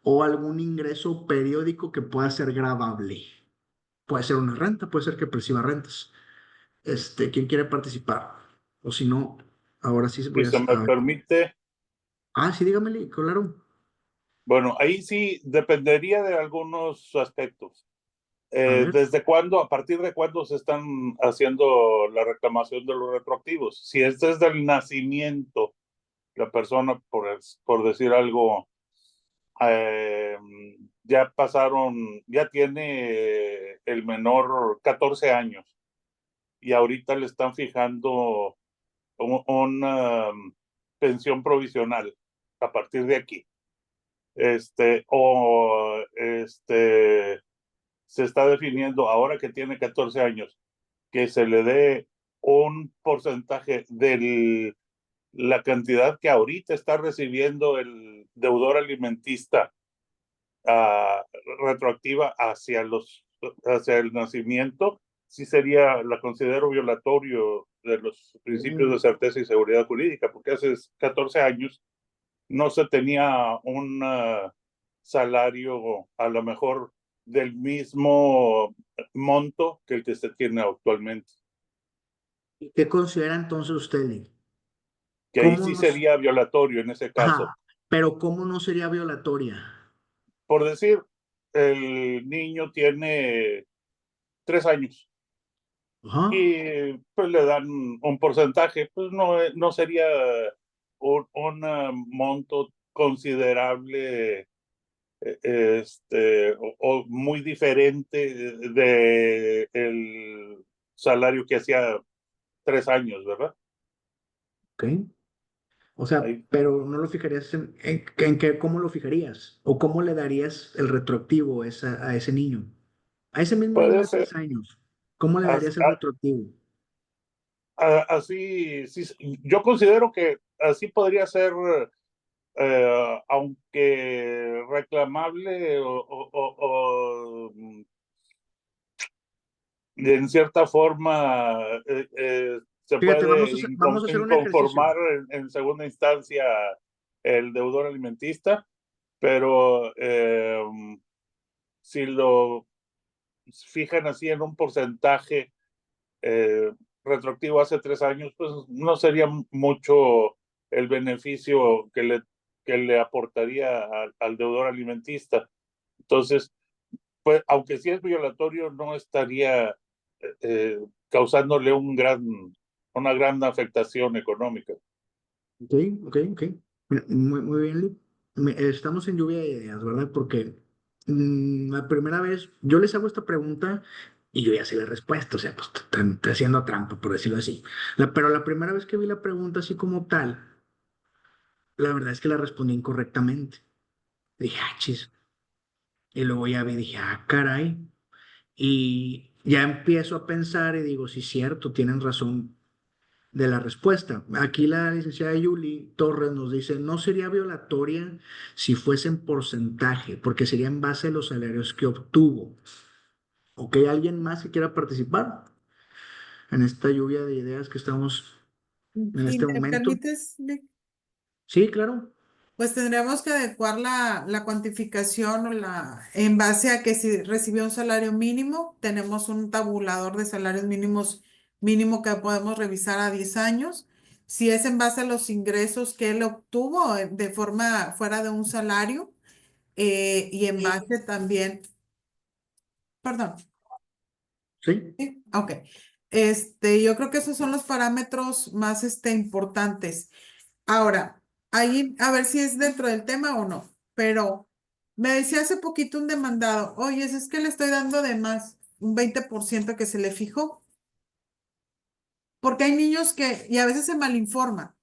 o algún ingreso periódico que pueda ser gravable. Puede ser una renta, puede ser que perciba rentas. ¿Quién quiere participar? O si no, ahora sí voy Si se me a ver. permite, Ah, sí, dígame, claro. bueno, ahí sí dependería de algunos aspectos. A ver. ¿Desde cuándo, a partir de cuándo se están haciendo la reclamación de los retroactivos? Si es desde el nacimiento, la persona, por decir algo, eh, ya tiene el menor 14 años y ahorita le están fijando una pensión provisional a partir de aquí. Se está definiendo ahora que tiene 14 años que se le dé un porcentaje de la cantidad que ahorita está recibiendo el deudor alimentista retroactiva hacia el nacimiento, sí la considero violatorio de los principios de certeza y seguridad jurídica, porque hace 14 años no se tenía un salario a lo mejor del mismo monto que el que se tiene actualmente. ¿Y qué considera entonces usted, Lee? Que ahí sí sería violatorio en ese caso. Ajá, pero ¿cómo no sería violatoria? Por decir, el niño tiene 3 años Ajá. y pues le dan un porcentaje, pues no sería un monto considerable, o muy diferente de el salario que hacía 3 años, ¿verdad? Ok. O sea, Ahí pero no lo fijarías en qué, ¿cómo lo fijarías? ¿O cómo le darías el retroactivo a ese niño? A ese mismo niño puede de ser, 3 años, ¿cómo le as- darías el retroactivo? así, sí, yo considero que así podría ser, aunque reclamable o en cierta forma, se Fíjate, puede vamos a hacer un ejercicio. inconformar en segunda instancia el deudor alimentista, pero si lo fijan así en un porcentaje, eh, retroactivo hace 3 años, pues no sería mucho el beneficio que le aportaría al deudor alimentista. Entonces, pues, aunque sí es violatorio, no estaría eh, causándole una gran afectación económica. Ok, ok, ok. Mira, muy bien, Lee. Estamos en lluvia de ideas, ¿verdad? Porque la primera vez yo les hago esta pregunta y yo ya sé la respuesta, o sea, pues estoy haciendo trampa, por decirlo así. Pero la primera vez que vi la pregunta así como tal, la verdad es que la respondí incorrectamente. Dije, ah, chis. Y luego ya vi, dije, ah, caray. Y ya empiezo a pensar y digo, sí, cierto, tienen razón de la respuesta. Aquí la licenciada Yuli Torres nos dice, no sería violatoria si fuese en porcentaje, porque sería en base a los salarios que obtuvo. ¿Ok? ¿Alguien más que quiera participar en esta lluvia de ideas que estamos en Si este me momento? permites, Vic, Sí, claro. pues tendríamos que adecuar la cuantificación en base a que si recibió un salario mínimo, tenemos un tabulador de salarios mínimos mínimo que podemos revisar a 10 años. Si es en base a los ingresos que él obtuvo de forma fuera de un salario, y en base también, perdón. Sí. Sí, ok. Yo creo que esos son los parámetros más importantes. Ahora, ahí a ver si es dentro del tema o no, pero me decía hace poquito un demandado, oye, es que le estoy dando de más un 20% que se le fijó, porque hay niños y a veces se malinforma.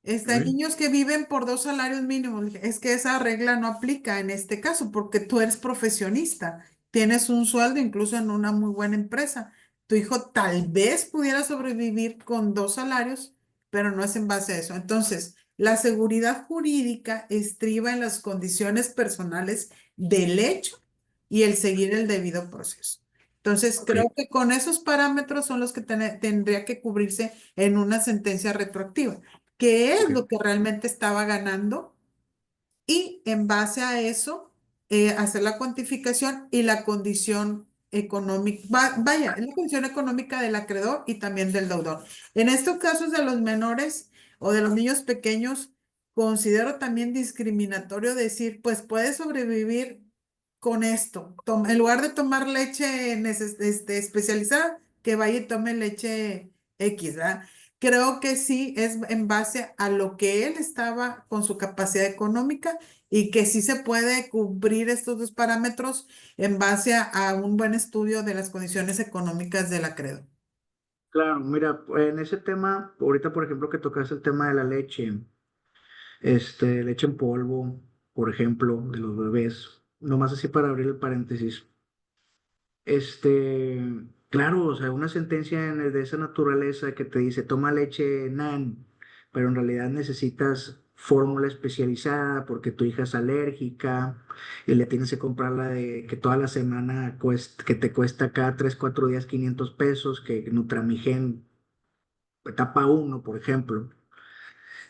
Hay Ok. niños que viven por 2 salarios mínimos. Le dije, es que esa regla no aplica en este caso porque tú eres profesionista, tienes un sueldo incluso en una muy buena empresa. Tu hijo tal vez pudiera sobrevivir con 2 salarios, pero no es en base a eso. Entonces, la seguridad jurídica estriba en las condiciones personales del hecho y el seguir el debido proceso. Entonces, Ok. creo que con esos parámetros son los que tendría que cubrirse en una sentencia retroactiva. ¿Qué es Ok. lo que realmente estaba ganando? Y en base a eso, hacer la cuantificación y la condición económica, vaya, es la condición económica del acreedor y también del deudor. En estos casos de los menores o de los niños pequeños, considero también discriminatorio decir, pues puede sobrevivir con esto. En lugar de tomar leche especializada, que vaya y tome leche X, ¿verdad? Creo que sí es en base a lo que él estaba con su capacidad económica y que sí se puede cubrir estos dos parámetros en base a un buen estudio de las condiciones económicas del acreedor. Claro, mira, en ese tema, ahorita por ejemplo que tocas el tema de la leche, leche en polvo, por ejemplo, de los bebés, nomás así para abrir el paréntesis. Claro, o sea, una sentencia de esa naturaleza que te dice toma leche NAN, pero en realidad necesitas fórmula especializada porque tu hija es alérgica y le tienes que comprar la de que toda la semana que te cuesta cada 3, 4 días 500 pesos, que Nutramigen etapa uno, por ejemplo.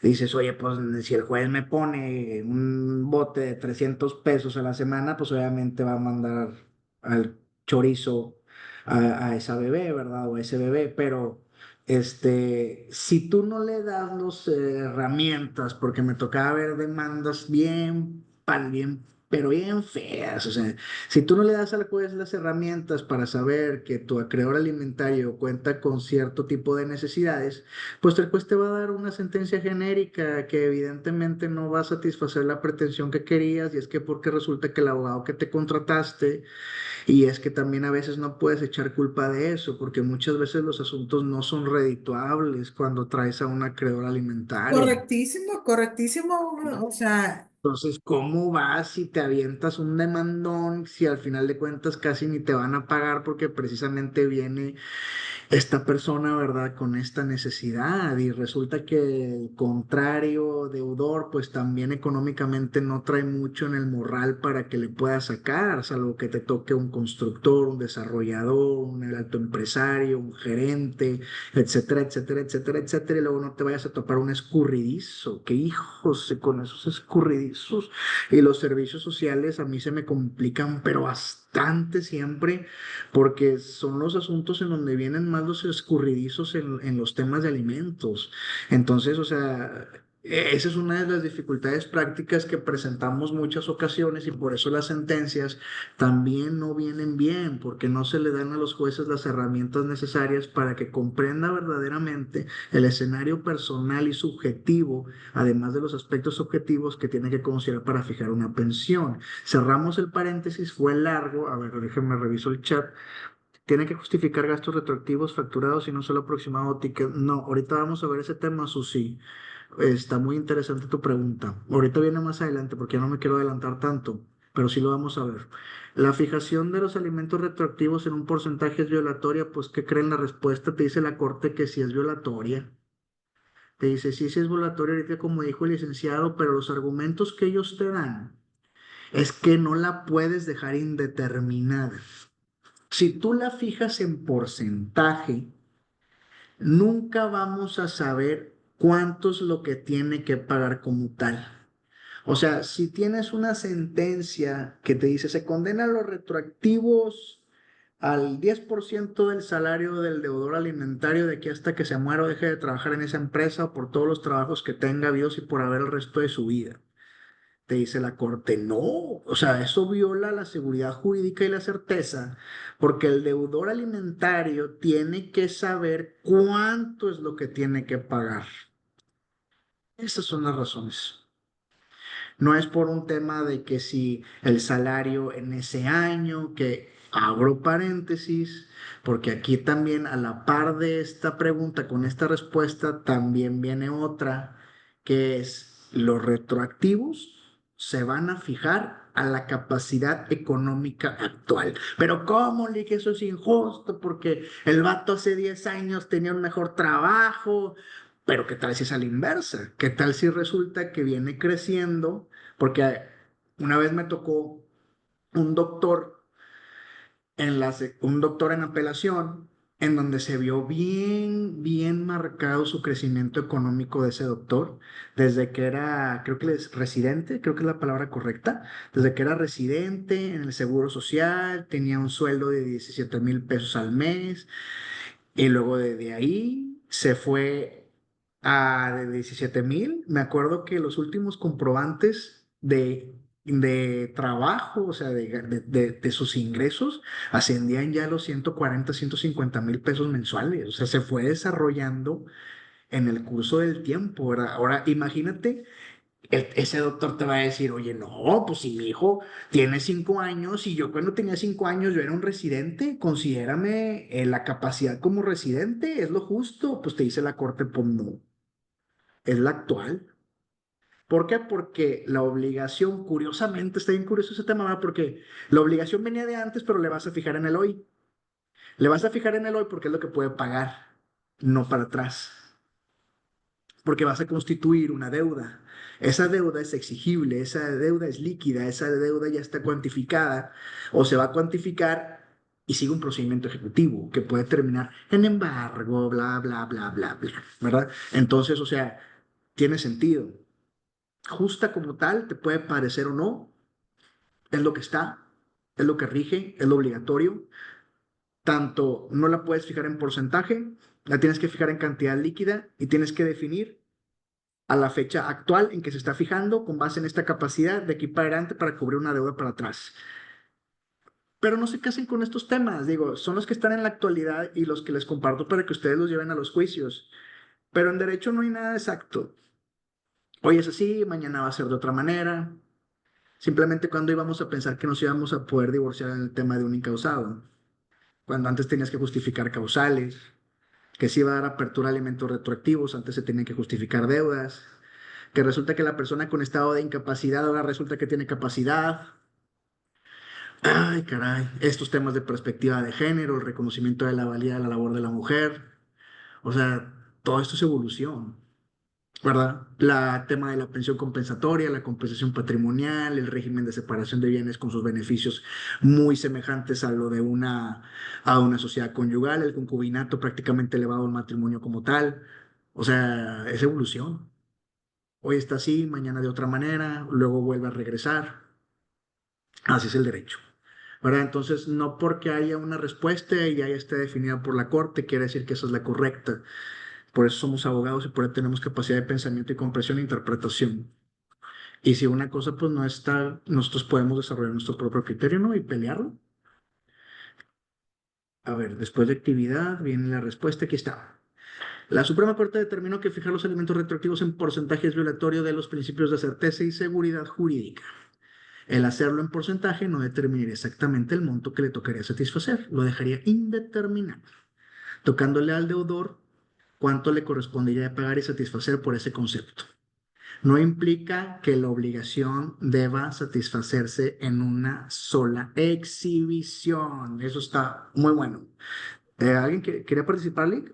Dices, oye, pues si el juez me pone un bote de 300 pesos a la semana, pues obviamente va a mandar al chorizo a esa bebé, ¿verdad? O a ese bebé, pero si tú no le das las herramientas, porque me tocaba ver demandas bien pero bien feas. O sea, si tú no le das al juez las herramientas para saber que tu acreedor alimentario cuenta con cierto tipo de necesidades, pues el juez te va a dar una sentencia genérica que evidentemente no va a satisfacer la pretensión que querías, y es que porque resulta que el abogado que te contrataste, y es que también a veces no puedes echar culpa de eso, porque muchas veces los asuntos no son redituables cuando traes a un acreedor alimentario. Correctísimo, correctísimo. O sea, Entonces, ¿cómo vas si te avientas un demandón si al final de cuentas casi ni te van a pagar porque precisamente viene esta persona, ¿verdad?, con esta necesidad, y resulta que el contrario deudor, pues también económicamente no trae mucho en el morral para que le pueda sacar, salvo que te toque un constructor, un desarrollador, un alto empresario, un gerente, etcétera, etcétera, etcétera, etcétera, y luego no te vayas a topar un escurridizo, qué hijos con esos escurridizos. Y los servicios sociales a mí se me complican, pero bastante siempre, porque son los asuntos en donde vienen más los escurridizos en los temas de alimentos. Entonces, o sea, esa es una de las dificultades prácticas que presentamos muchas ocasiones, y por eso las sentencias también no vienen bien, porque no se le dan a los jueces las herramientas necesarias para que comprenda verdaderamente el escenario personal y subjetivo, además de los aspectos objetivos que tiene que considerar para fijar una pensión. Cerramos el paréntesis, fue largo. A ver, déjenme reviso el chat. Tiene que justificar gastos retroactivos facturados y no solo aproximado ticket. No, ahorita vamos a ver ese tema, Susi. Está muy interesante tu pregunta. Ahorita viene más adelante porque ya no me quiero adelantar tanto, pero sí lo vamos a ver. La fijación de los alimentos retroactivos en un porcentaje es violatoria. Pues, ¿qué creen? La respuesta te dice la corte que sí es violatoria. Te dice, sí, sí es violatoria ahorita, como dijo el licenciado, pero los argumentos que ellos te dan es que no la puedes dejar indeterminada. Si tú la fijas en porcentaje, nunca vamos a saber cuánto es lo que tiene que pagar como tal. O sea, si tienes una sentencia que te dice se condena a los retroactivos al 10% del salario del deudor alimentario de aquí hasta que se muera o deje de trabajar en esa empresa, o por todos los trabajos que tenga habidos y por haber el resto de su vida. Te dice la corte, no, o sea, eso viola la seguridad jurídica y la certeza, porque el deudor alimentario tiene que saber cuánto es lo que tiene que pagar. Esas son las razones. No es por un tema de que si el salario en ese año, que abro paréntesis, porque aquí también a la par de esta pregunta, con esta respuesta, también viene otra, que es los retroactivos se van a fijar a la capacidad económica actual. Pero ¿cómo, le que eso es injusto? Porque el vato hace 10 años tenía un mejor trabajo, pero ¿qué tal si es a la inversa? ¿Qué tal si resulta que viene creciendo? Porque una vez me tocó un doctor un doctor en apelación, en donde se vio bien, bien marcado su crecimiento económico de ese doctor, desde que era, creo que es residente, creo que es la palabra correcta, desde que era residente en el Seguro Social, tenía un sueldo de 17,000 pesos al mes, y luego de ahí se fue a de 17,000. Me acuerdo que los últimos comprobantes de trabajo, o sea, de sus ingresos, ascendían ya a los 140, 150,000 pesos mensuales. O sea, se fue desarrollando en el curso del tiempo, ¿verdad? Ahora, imagínate, ese doctor te va a decir, oye, no, pues si mi hijo tiene 5 años y yo cuando tenía 5 años yo era un residente, considérame la capacidad como residente, es lo justo. Pues te dice la corte, pues no, es la actual. ¿Por qué? Porque la obligación, curiosamente, está bien curioso ese tema, ¿verdad? Porque la obligación venía de antes, pero le vas a fijar en el hoy. Le vas a fijar en el hoy porque es lo que puede pagar, no para atrás, porque vas a constituir una deuda. Esa deuda es exigible, esa deuda es líquida, esa deuda ya está cuantificada o se va a cuantificar, y sigue un procedimiento ejecutivo que puede terminar en embargo, bla, bla, bla, bla, bla, ¿verdad? Entonces, o sea, tiene sentido. Justa como tal, te puede parecer o no, es lo que está, es lo que rige, es lo obligatorio. Tanto no la puedes fijar en porcentaje, la tienes que fijar en cantidad líquida y tienes que definir a la fecha actual en que se está fijando con base en esta capacidad de aquí para adelante para cubrir una deuda para atrás. Pero no se casen con estos temas, digo, son los que están en la actualidad y los que les comparto para que ustedes los lleven a los juicios. Pero en derecho no hay nada exacto. Hoy es así, mañana va a ser de otra manera. Simplemente cuando íbamos a pensar que nos íbamos a poder divorciar en el tema de un incausado, cuando antes tenías que justificar causales, que se iba a dar apertura a alimentos retroactivos, antes se tenían que justificar deudas, que resulta que la persona con estado de incapacidad ahora resulta que tiene capacidad. Ay, caray, estos temas de perspectiva de género, el reconocimiento de la valía de la labor de la mujer, o sea, todo esto es evolución, ¿verdad? La tema de la pensión compensatoria, la compensación patrimonial, el régimen de separación de bienes con sus beneficios muy semejantes a lo de a una sociedad conyugal, el concubinato prácticamente elevado al matrimonio como tal, o sea, es evolución. Hoy está así, mañana de otra manera, luego vuelve a regresar. Así es el derecho. ¿Verdad? Entonces, no porque haya una respuesta y ya esté definida por la corte, quiere decir que esa es la correcta. Por eso somos abogados y por eso tenemos capacidad de pensamiento y comprensión e interpretación. Y si una cosa pues no está, nosotros podemos desarrollar nuestro propio criterio, ¿no? Y pelearlo. A ver, después de actividad viene la respuesta, aquí está. La Suprema Corte determinó que fijar los alimentos retroactivos en porcentaje es violatorio de los principios de certeza y seguridad jurídica. El hacerlo en porcentaje no determinaría exactamente el monto que le tocaría satisfacer, lo dejaría indeterminado, tocándole al deudor cuánto le correspondería pagar y satisfacer por ese concepto. No implica que la obligación deba satisfacerse en una sola exhibición. Eso está muy bueno. ¿Alguien quería participar, Lick?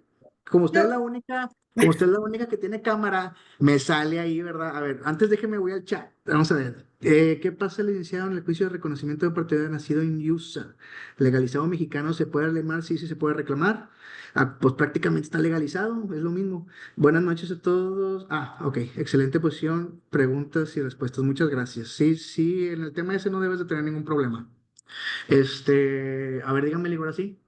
Como usted es Yo, la única, como usted es la única que tiene cámara, me sale ahí, ¿verdad? A ver, antes déjeme voy al chat. Vamos a ver. ¿Qué pasa, licenciado, en el juicio de reconocimiento de paternidad nacido en USA? ¿Legalizado mexicano se puede reclamar? Sí, sí se puede reclamar. Ah, pues prácticamente está legalizado, es lo mismo. Buenas noches a todos. Ah, ok, excelente posición, preguntas y respuestas. Muchas gracias. Sí, sí, en el tema ese no debes de tener ningún problema. A ver, dígame, Ligor, así.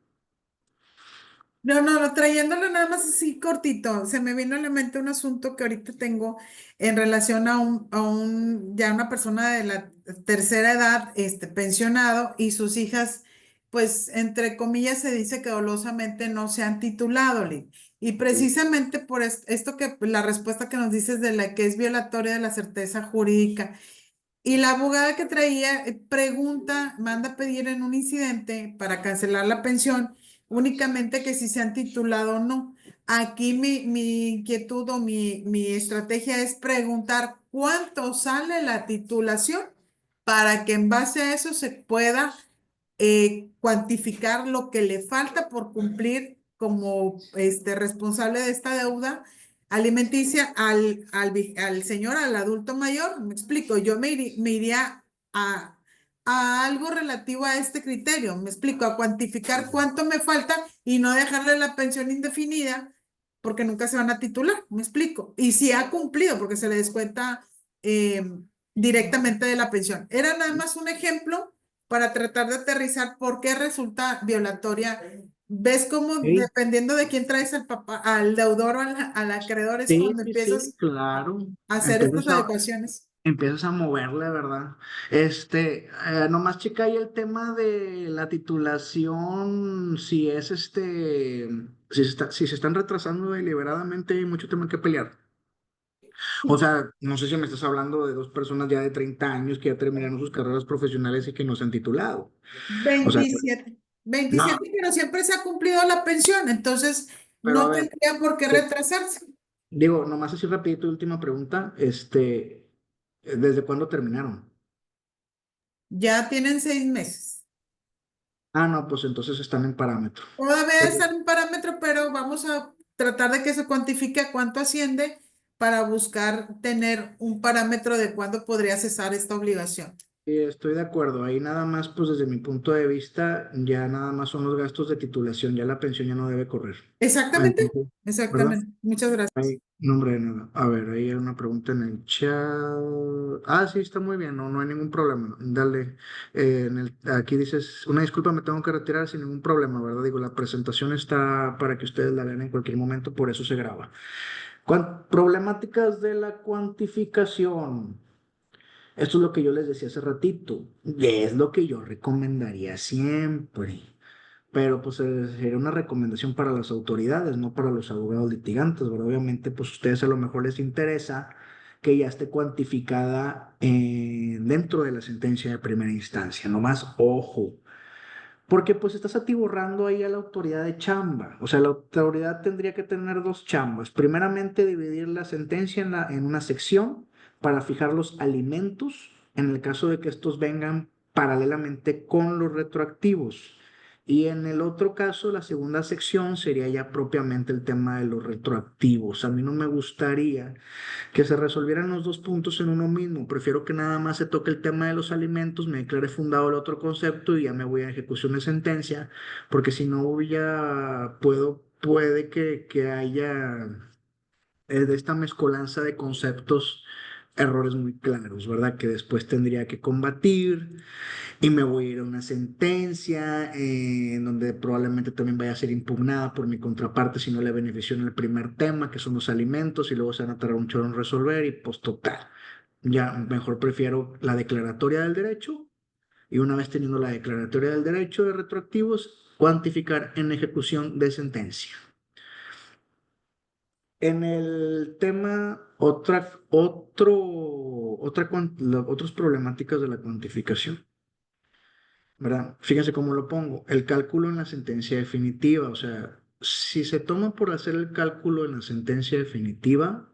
no, trayéndolo nada más así cortito, se me vino a la mente un asunto que ahorita tengo en relación ya una persona de la tercera edad, pensionado, y sus hijas, pues, entre comillas, se dice que dolosamente no se han titulado, Lin. Y precisamente por esto que la respuesta que nos dices de la que es violatoria de la certeza jurídica. Y la abogada que traía pregunta, manda a pedir en un incidente para cancelar la pensión, únicamente que si se han titulado o no. Aquí mi inquietud o mi estrategia es preguntar cuánto sale la titulación para que en base a eso se pueda cuantificar lo que le falta por cumplir como responsable de esta deuda alimenticia al señor, al adulto mayor. Me explico, yo me iría a algo relativo a este criterio, me explico, a cuantificar cuánto me falta y no dejarle la pensión indefinida porque nunca se van a titular, me explico. Y si ha cumplido, porque se le descuenta eh, directamente de la pensión. Era nada más un ejemplo para tratar de aterrizar por qué resulta violatoria. ¿Ves cómo Sí, dependiendo de quién traes al papá, al deudor o al acreedor es sí, cuando sí, sí, empiezas claro. a hacer estas Empiezas a, adecuaciones? empiezas a moverle, ¿verdad? Nomás checa ahí el tema de la titulación, si es si se están retrasando deliberadamente, hay mucho tema que pelear. O sea, no sé si me estás hablando de dos personas ya de 30 años que ya terminaron sus carreras profesionales y que no se han titulado. O sea, 27, no, 27, pero siempre se ha cumplido la pensión, entonces pero a no ver, tendría por qué retrasarse. digo, nomás así rapidito, última pregunta, ¿desde cuándo terminaron? Ya tienen 6 meses. Ah, no, pues entonces están en parámetro. Todavía Pero, está en un parámetro, pero vamos a tratar de que se cuantifique a cuánto asciende para buscar tener un parámetro de cuándo podría cesar esta obligación. sí, estoy de acuerdo. Ahí nada más, pues desde mi punto de vista, ya nada más son los gastos de titulación, ya la pensión ya no debe correr. Ah, Exactamente, entonces, ¿verdad? exactamente. Muchas gracias. Ay, no, hombre, de nada. A ver, ahí hay una pregunta en el chat. Ah, sí, está muy bien, no, no hay ningún problema. Dale. Aquí dices, una disculpa, me tengo que retirar sin ningún problema, ¿verdad? Digo, la presentación está para que ustedes la vean en cualquier momento, por eso se graba. Problemáticas de la cuantificación. Esto es lo que yo les decía hace ratito. Y es lo que yo recomendaría siempre. Pero pues sería una recomendación para las autoridades, no para los abogados litigantes, ¿verdad? Obviamente, pues a ustedes a lo mejor les interesa que ya esté cuantificada dentro de la sentencia de primera instancia. No más, ojo, porque pues estás atiborrando ahí a la autoridad de chamba. O sea, la autoridad tendría que tener dos chambas. Primeramente, dividir la sentencia en una sección para fijar los alimentos, en el caso de que estos vengan paralelamente con los retroactivos. Y en el otro caso, la segunda sección sería ya propiamente el tema de los retroactivos. A mí no me gustaría que se resolvieran los dos puntos en uno mismo. Prefiero que nada más se toque el tema de los alimentos, me declare fundado el otro concepto y ya me voy a ejecución de sentencia, porque si no ya puede que haya de esta mezcolanza de conceptos errores muy claros, ¿verdad? Que después tendría que combatir y me voy a ir a una sentencia en donde probablemente también vaya a ser impugnada por mi contraparte si no le benefició en el primer tema, que son los alimentos, y luego se van a tardar un chorro en resolver y pues total. Ya mejor prefiero la declaratoria del derecho y una vez teniendo la declaratoria del derecho de retroactivos, cuantificar en ejecución de sentencia. En el tema, otras problemáticas de la cuantificación. ¿Verdad? Fíjense cómo lo pongo. El cálculo en la sentencia definitiva, o sea, si se toma por hacer el cálculo en la sentencia definitiva,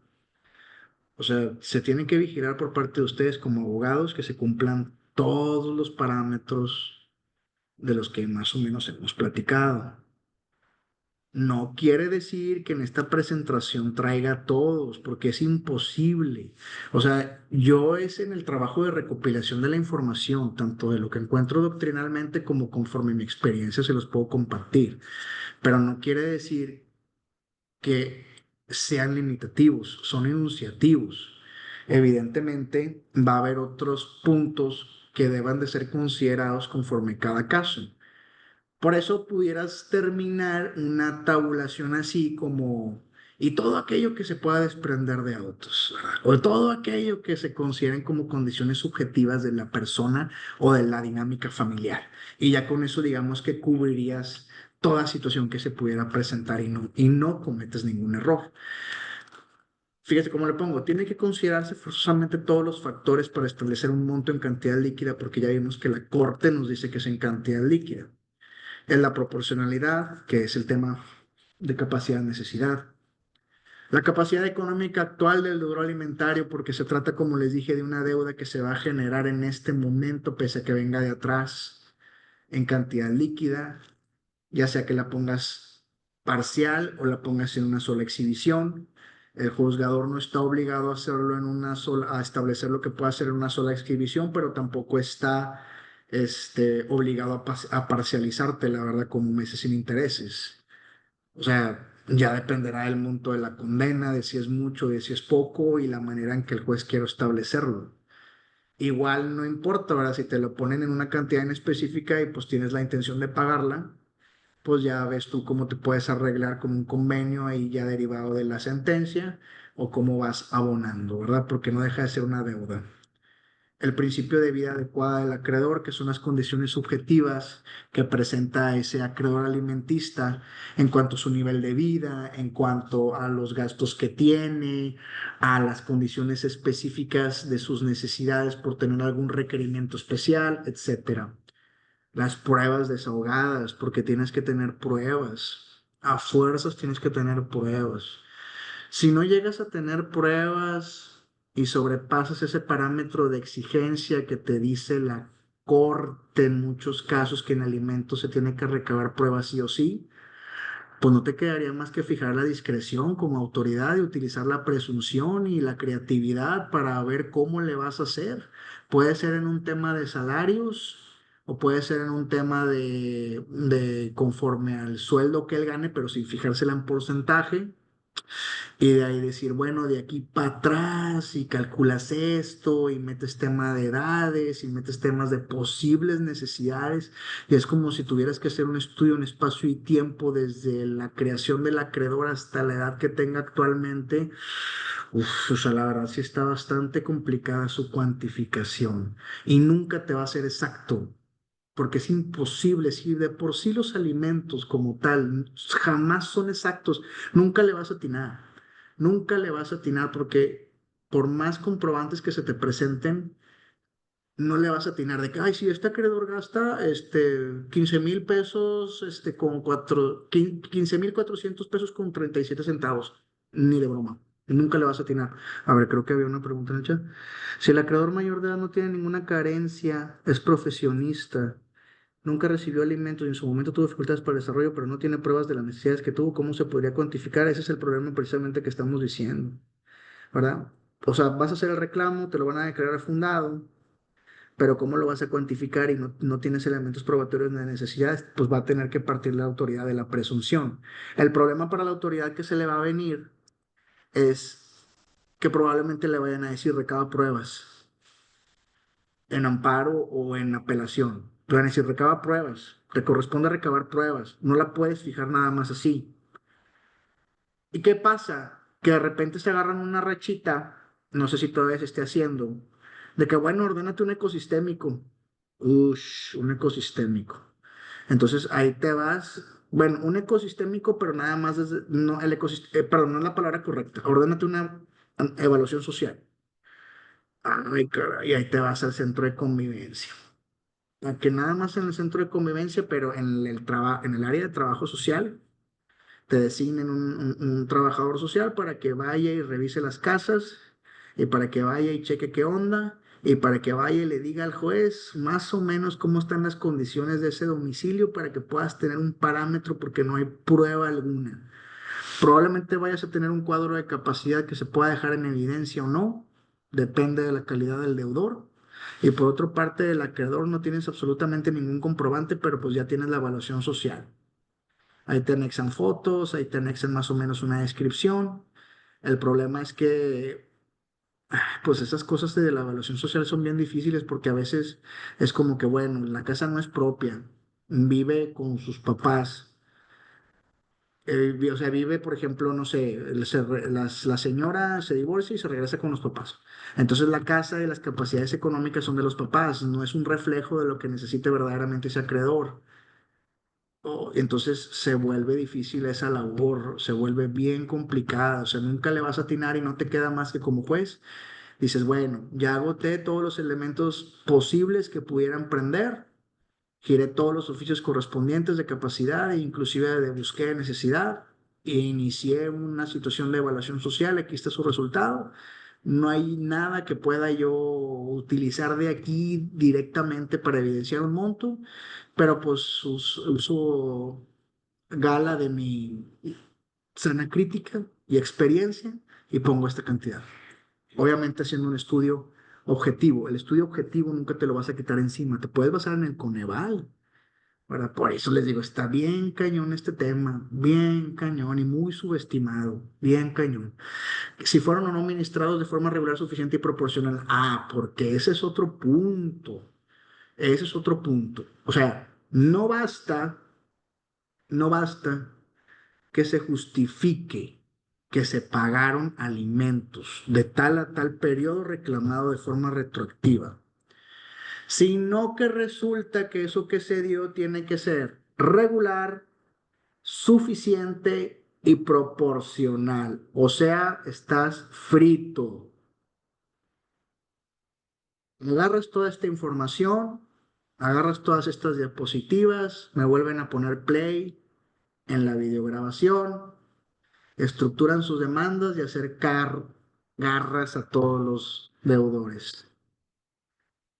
o sea, se tiene que vigilar por parte de ustedes como abogados que se cumplan todos los parámetros de los que más o menos hemos platicado. No quiere decir que en esta presentación traiga a todos, porque es imposible. O sea, yo es en el trabajo de recopilación de la información, tanto de lo que encuentro doctrinalmente como conforme mi experiencia se los puedo compartir, pero no quiere decir que sean limitativos, son enunciativos. Evidentemente, va a haber otros puntos que deban de ser considerados conforme cada caso. Por eso pudieras terminar una tabulación así como, y todo aquello que se pueda desprender de autos, ¿verdad? O todo aquello que se consideren como condiciones subjetivas de la persona o de la dinámica familiar. Y ya con eso digamos que cubrirías toda situación que se pudiera presentar y no cometes ningún error. Fíjate cómo le pongo, tiene que considerarse forzosamente todos los factores para establecer un monto en cantidad líquida, porque ya vimos que la corte nos dice que es en cantidad líquida. En la proporcionalidad, que es el tema de capacidad-necesidad. La capacidad económica actual del deudor alimentario, porque se trata, como les dije, de una deuda que se va a generar en este momento, pese a que venga de atrás, en cantidad líquida, ya sea que la pongas parcial o la pongas en una sola exhibición. El juzgador no está obligado a hacerlo en una sola, a establecer lo que puede hacer en una sola exhibición, pero tampoco está obligado a parcializarte, la verdad, como meses sin intereses. O sea, ya dependerá del monto de la condena, de si es mucho, de si es poco y la manera en que el juez quiera establecerlo. Igual no importa, ¿verdad? Si te lo ponen en una cantidad en específica y pues tienes la intención de pagarla, pues ya ves tú cómo te puedes arreglar con un convenio ahí ya derivado de la sentencia o cómo vas abonando, ¿verdad? Porque no deja de ser una deuda. El principio de vida adecuada del acreedor, que son las condiciones subjetivas que presenta ese acreedor alimentista en cuanto a su nivel de vida, en cuanto a los gastos que tiene, a las condiciones específicas de sus necesidades por tener algún requerimiento especial, etcétera. Las pruebas desahogadas, porque tienes que tener pruebas. A fuerzas tienes que tener pruebas. Si no llegas a tener pruebas y sobrepasas ese parámetro de exigencia que te dice la corte en muchos casos que en alimentos se tiene que recabar pruebas sí o sí, pues no te quedaría más que fijar la discreción como autoridad y utilizar la presunción y la creatividad para ver cómo le vas a hacer. Puede ser en un tema de salarios o puede ser en un tema de conforme al sueldo que él gane, pero sin fijársela en porcentaje Y de ahí decir, bueno, de aquí para atrás y calculas esto y metes tema de edades y metes temas de posibles necesidades. Y es como si tuvieras que hacer un estudio en espacio y tiempo desde la creación del acreedor hasta la edad que tenga actualmente. Uf, o sea, la verdad sí está bastante complicada su cuantificación y nunca te va a ser exacto. Porque es imposible, si de por sí los alimentos como tal jamás son exactos, nunca le vas a atinar, nunca le vas a atinar porque por más comprobantes que se te presenten, no le vas a atinar de que, ay, si este acreedor gasta 15,000 pesos con 15,400 pesos con 37 centavos, ni de broma. Nunca le vas a atinar. A ver, creo que había una pregunta en el chat. Si el acreedor mayor de edad no tiene ninguna carencia, es profesionista, nunca recibió alimentos y en su momento tuvo dificultades para el desarrollo, pero no tiene pruebas de las necesidades que tuvo, ¿cómo se podría cuantificar? Ese es el problema precisamente que estamos diciendo, ¿verdad? O sea, vas a hacer el reclamo, te lo van a declarar fundado, pero ¿cómo lo vas a cuantificar y no tienes elementos probatorios de necesidades? Pues va a tener que partir la autoridad de la presunción. El problema para la autoridad que se le va a venir es que probablemente le vayan a decir recaba pruebas en amparo o en apelación. Te van a decir recaba pruebas, te corresponde recabar pruebas, no la puedes fijar nada más así. ¿Y qué pasa? Que de repente se agarran una rachita, no sé si todavía se esté haciendo, de que bueno, ordénate un ecosistémico. Ush, un ecosistémico. Entonces ahí te vas, bueno, un ecosistémico, pero nada más desde, no, el ecosistema, perdón, no es la palabra correcta. Ordénate una evaluación social. Ay, caray, y ahí te vas al centro de convivencia. A que nada más en el centro de convivencia, pero en el área de trabajo social te designen un trabajador social para que vaya y revise las casas y para que vaya y cheque qué onda y para que vaya y le diga al juez más o menos cómo están las condiciones de ese domicilio para que puedas tener un parámetro porque no hay prueba alguna. Probablemente vayas a tener un cuadro de capacidad que se pueda dejar en evidencia o no, depende de la calidad del deudor. Y por otra parte, del acreedor no tienes absolutamente ningún comprobante, pero pues ya tienes la evaluación social. Ahí te anexan fotos, ahí te anexan más o menos una descripción. El problema es que, pues esas cosas de la evaluación social son bien difíciles porque a veces es como que, bueno, la casa no es propia, vive con sus papás. O sea, vive, por ejemplo, no sé, la señora se divorcia y se regresa con los papás. Entonces la casa y las capacidades económicas son de los papás, no es un reflejo de lo que necesite verdaderamente ese acreedor. Entonces se vuelve difícil esa labor, se vuelve bien complicada, o sea, nunca le vas a atinar y no te queda más que como juez. Dices, bueno, ya agoté todos los elementos posibles que pudieran prender, giré todos los oficios correspondientes de capacidad e inclusive de búsqueda de necesidad e inicié una situación de evaluación social, aquí está su resultado. No hay nada que pueda yo utilizar de aquí directamente para evidenciar un monto, pero pues uso gala de mi sana crítica y experiencia y pongo esta cantidad. Obviamente haciendo un estudio objetivo. El estudio objetivo nunca te lo vas a quitar encima. Te puedes basar en el Coneval, ¿verdad? Por eso les digo, está bien cañón este tema, bien cañón y muy subestimado, bien cañón. Si fueron o no ministrados de forma regular, suficiente y proporcional. Ah, porque ese es otro punto. Ese es otro punto. O sea, no basta que se justifique que se pagaron alimentos de tal a tal periodo reclamado de forma retroactiva, sino que resulta que eso que se dio tiene que ser regular, suficiente y proporcional. O sea, estás frito. Agarras toda esta información, agarras todas estas diapositivas, me vuelven a poner play en la videograbación, estructuran sus demandas y acercar garras a todos los deudores.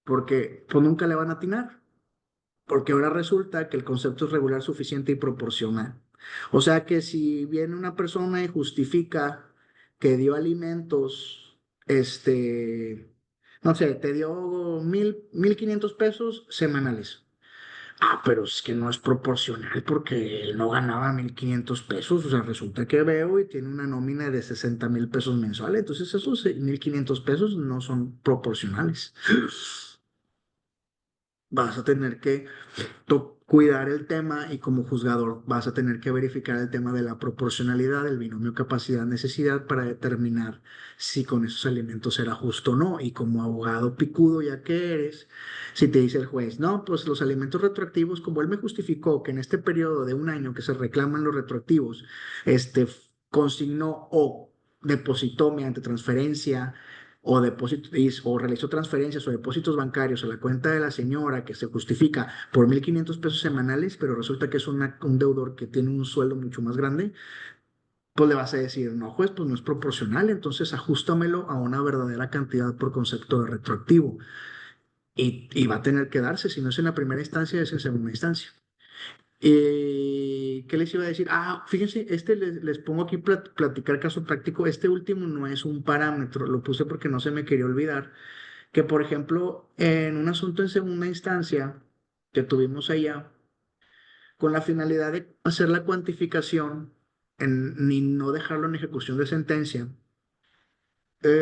Porque pues nunca le van a atinar. Porque ahora resulta que el concepto es regular, suficiente y proporcional. O sea que si viene una persona y justifica que dio alimentos, no sé, te dio 1,500 pesos semanales. Ah, pero es que no es proporcional porque él no ganaba 1,500 pesos. O sea, resulta que veo y tiene una nómina de 60,000 pesos mensuales. Entonces, esos 1,500 pesos no son proporcionales. Vas a tener que cuidar el tema y como juzgador vas a tener que verificar el tema de la proporcionalidad del binomio capacidad-necesidad para determinar si con esos alimentos era justo o no. Y como abogado picudo ya que eres, si te dice el juez, no, pues los alimentos retroactivos, como él me justificó que en este periodo de un año que se reclaman los retroactivos, consignó o depositó mediante transferencia o, o realizó transferencias o depósitos bancarios a la cuenta de la señora que se justifica por 1,500 pesos semanales, pero resulta que es un deudor que tiene un sueldo mucho más grande, pues le vas a decir, no, juez, pues no es proporcional, entonces ajustamelo a una verdadera cantidad por concepto de retroactivo. Y va a tener que darse, si no es en la primera instancia, es en segunda instancia. ¿Qué les iba a decir? Ah, fíjense, les pongo aquí platicar caso práctico. Este último no es un parámetro, lo puse porque no se me quería olvidar que, por ejemplo, en un asunto en segunda instancia que tuvimos allá, con la finalidad de hacer la cuantificación ni no dejarlo en ejecución de sentencia,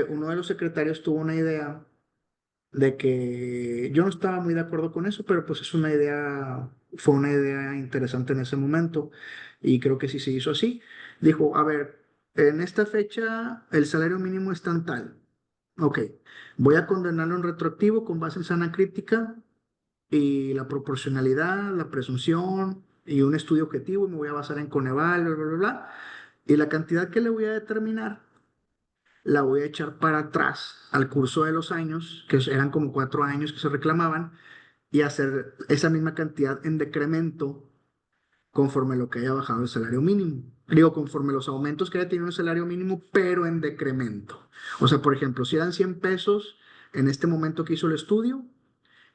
uno de los secretarios tuvo una idea de que yo no estaba muy de acuerdo con eso, pero pues fue una idea interesante en ese momento y creo que sí se hizo así. Dijo, a ver, en esta fecha el salario mínimo es tan tal. Ok, voy a condenarlo en retroactivo con base en sana crítica y la proporcionalidad, la presunción y un estudio objetivo y me voy a basar en Coneval, bla, bla, bla, bla. Y la cantidad que le voy a determinar la voy a echar para atrás al curso de los años, que eran como 4 años que se reclamaban, y hacer esa misma cantidad en decremento conforme lo que haya bajado el salario mínimo. Digo, conforme los aumentos que haya tenido el salario mínimo, pero en decremento. O sea, por ejemplo, si eran 100 pesos en este momento que hizo el estudio,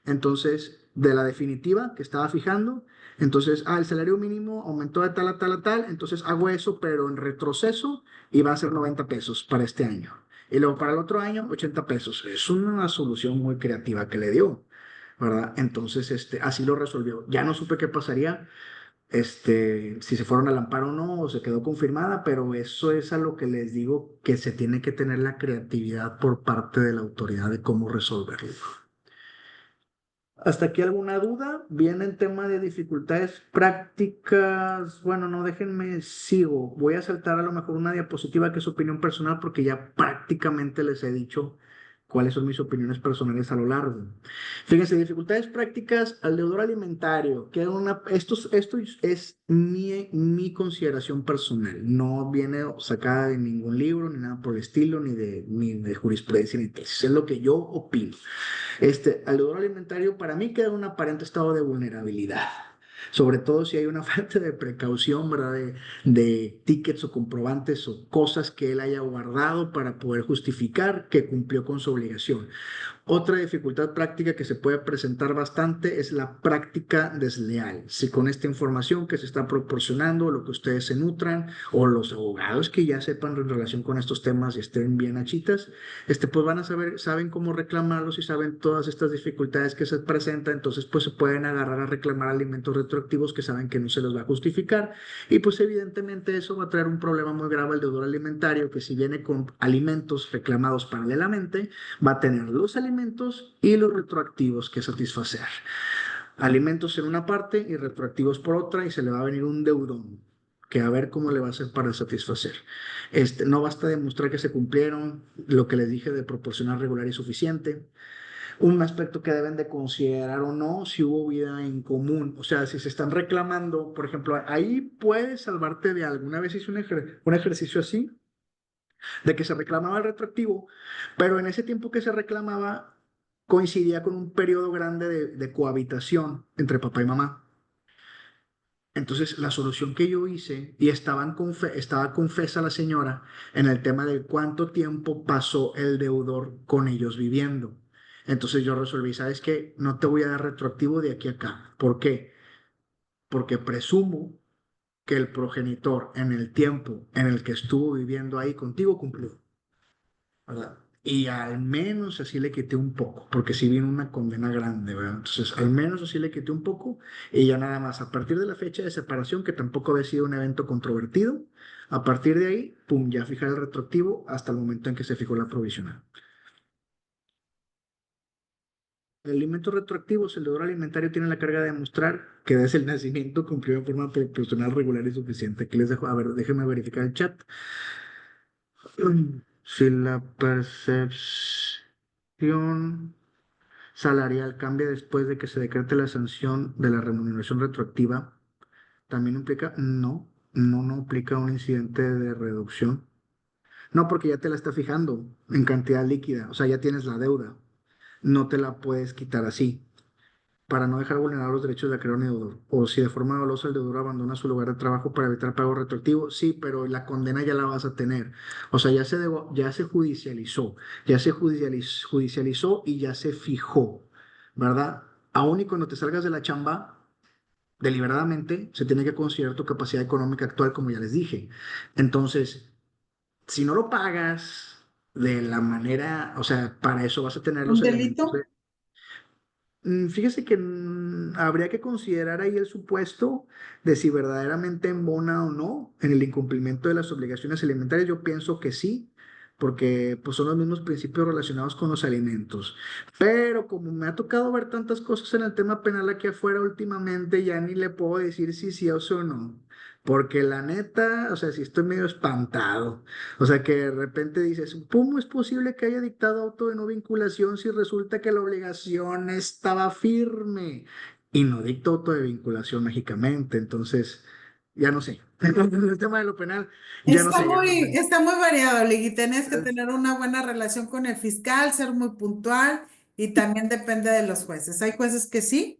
entonces, de la definitiva que estaba fijando, entonces, el salario mínimo aumentó de tal a tal a tal, entonces hago eso, pero en retroceso y va a ser 90 pesos para este año. Y luego para el otro año, 80 pesos. Es una solución muy creativa que le dio, ¿verdad? Entonces, así lo resolvió. Ya no supe qué pasaría, si se fueron al amparo o no, o se quedó confirmada, pero eso es a lo que les digo que se tiene que tener la creatividad por parte de la autoridad de cómo resolverlo. ¿Hasta aquí alguna duda? Viene el tema de dificultades prácticas. Bueno, no, déjenme, sigo. Voy a saltar a lo mejor una diapositiva que es opinión personal porque ya prácticamente les he dicho cuáles son mis opiniones personales a lo largo. Fíjense, dificultades prácticas al deudor alimentario, que esto es mi consideración personal. No viene sacada de ningún libro, ni nada por el estilo, ni de jurisprudencia, ni tesis. Es lo que yo opino. Al deudor alimentario para mí queda un aparente estado de vulnerabilidad, sobre todo si hay una falta de precaución, ¿verdad? De tickets o comprobantes o cosas que él haya guardado para poder justificar que cumplió con su obligación. Otra dificultad práctica que se puede presentar bastante es la práctica desleal. Si con esta información que se está proporcionando, lo que ustedes se nutran, o los abogados que ya sepan en relación con estos temas y estén bien achitas, pues van a saben cómo reclamarlos y saben todas estas dificultades que se presentan, entonces pues se pueden agarrar a reclamar alimentos retroactivos que saben que no se los va a justificar y pues evidentemente eso va a traer un problema muy grave al deudor alimentario que si viene con alimentos reclamados paralelamente, va a tener los alimentos y los retroactivos que satisfacer. Alimentos en una parte y retroactivos por otra y se le va a venir un deudón que a ver cómo le va a hacer para satisfacer. No basta demostrar que se cumplieron lo que les dije de proporcionar regular y suficiente. Un aspecto que deben de considerar o no, si hubo vida en común. O sea, si se están reclamando, por ejemplo, ahí puedes salvarte de alguna vez hice un ejercicio así de que se reclamaba el retroactivo, pero en ese tiempo que se reclamaba coincidía con un periodo grande de cohabitación entre papá y mamá. Entonces, la solución que yo hice, y estaba confesa la señora en el tema de cuánto tiempo pasó el deudor con ellos viviendo. Entonces yo resolví, ¿sabes qué? No te voy a dar retroactivo de aquí a acá. ¿Por qué? Porque presumo que el progenitor en el tiempo en el que estuvo viviendo ahí contigo cumplió, ¿verdad? y al menos así le quité un poco, porque si viene una condena grande, ¿verdad? Entonces, al menos así le quité un poco y ya nada más, a partir de la fecha de separación, que tampoco había sido un evento controvertido, a partir de ahí, pum, ya fijar el retroactivo hasta el momento en que se fijó la provisional. El alimento retroactivo, el deudor alimentario tiene la carga de demostrar que desde el nacimiento cumplió de forma proporcional, regular y suficiente. Aquí les dejo, a ver, déjenme verificar el chat. Si la percepción salarial cambia después de que se decrete la sanción de la remuneración retroactiva, ¿también implica? No, no implica un incidente de reducción. No, porque ya te la está fijando en cantidad líquida, o sea, ya tienes la deuda, no te la puedes quitar así, para no dejar vulnerar los derechos de acreedor ni deudor. O si de forma dolosa el deudor abandona su lugar de trabajo para evitar pago retroactivo, sí, pero la condena ya la vas a tener. O sea, ya se judicializó, judicializó y ya se fijó, ¿verdad? Aún y cuando te salgas de la chamba, deliberadamente se tiene que considerar tu capacidad económica actual, como ya les dije. Entonces, si no lo pagas de la manera, o sea, para eso vas a tener ¿Un los elementos. delito? Fíjese que habría que considerar ahí el supuesto de si verdaderamente embona o no en el incumplimiento de las obligaciones alimentarias. Yo pienso que sí, porque pues, son los mismos principios relacionados con los alimentos. Pero como me ha tocado ver tantas cosas en el tema penal aquí afuera últimamente, ya ni le puedo decir si sí o si no. Porque la neta, o sea, sí estoy medio espantado. O sea, que de repente dices, ¿cómo es posible que haya dictado auto de no vinculación si resulta que la obligación estaba firme y no dictó auto de vinculación mágicamente? Entonces, ya no sé. El tema de lo penal, ya no sé, ya no sé. Está muy variado, Ligui. Tienes que tener una buena relación con el fiscal, ser muy puntual y también depende de los jueces. Hay jueces que sí.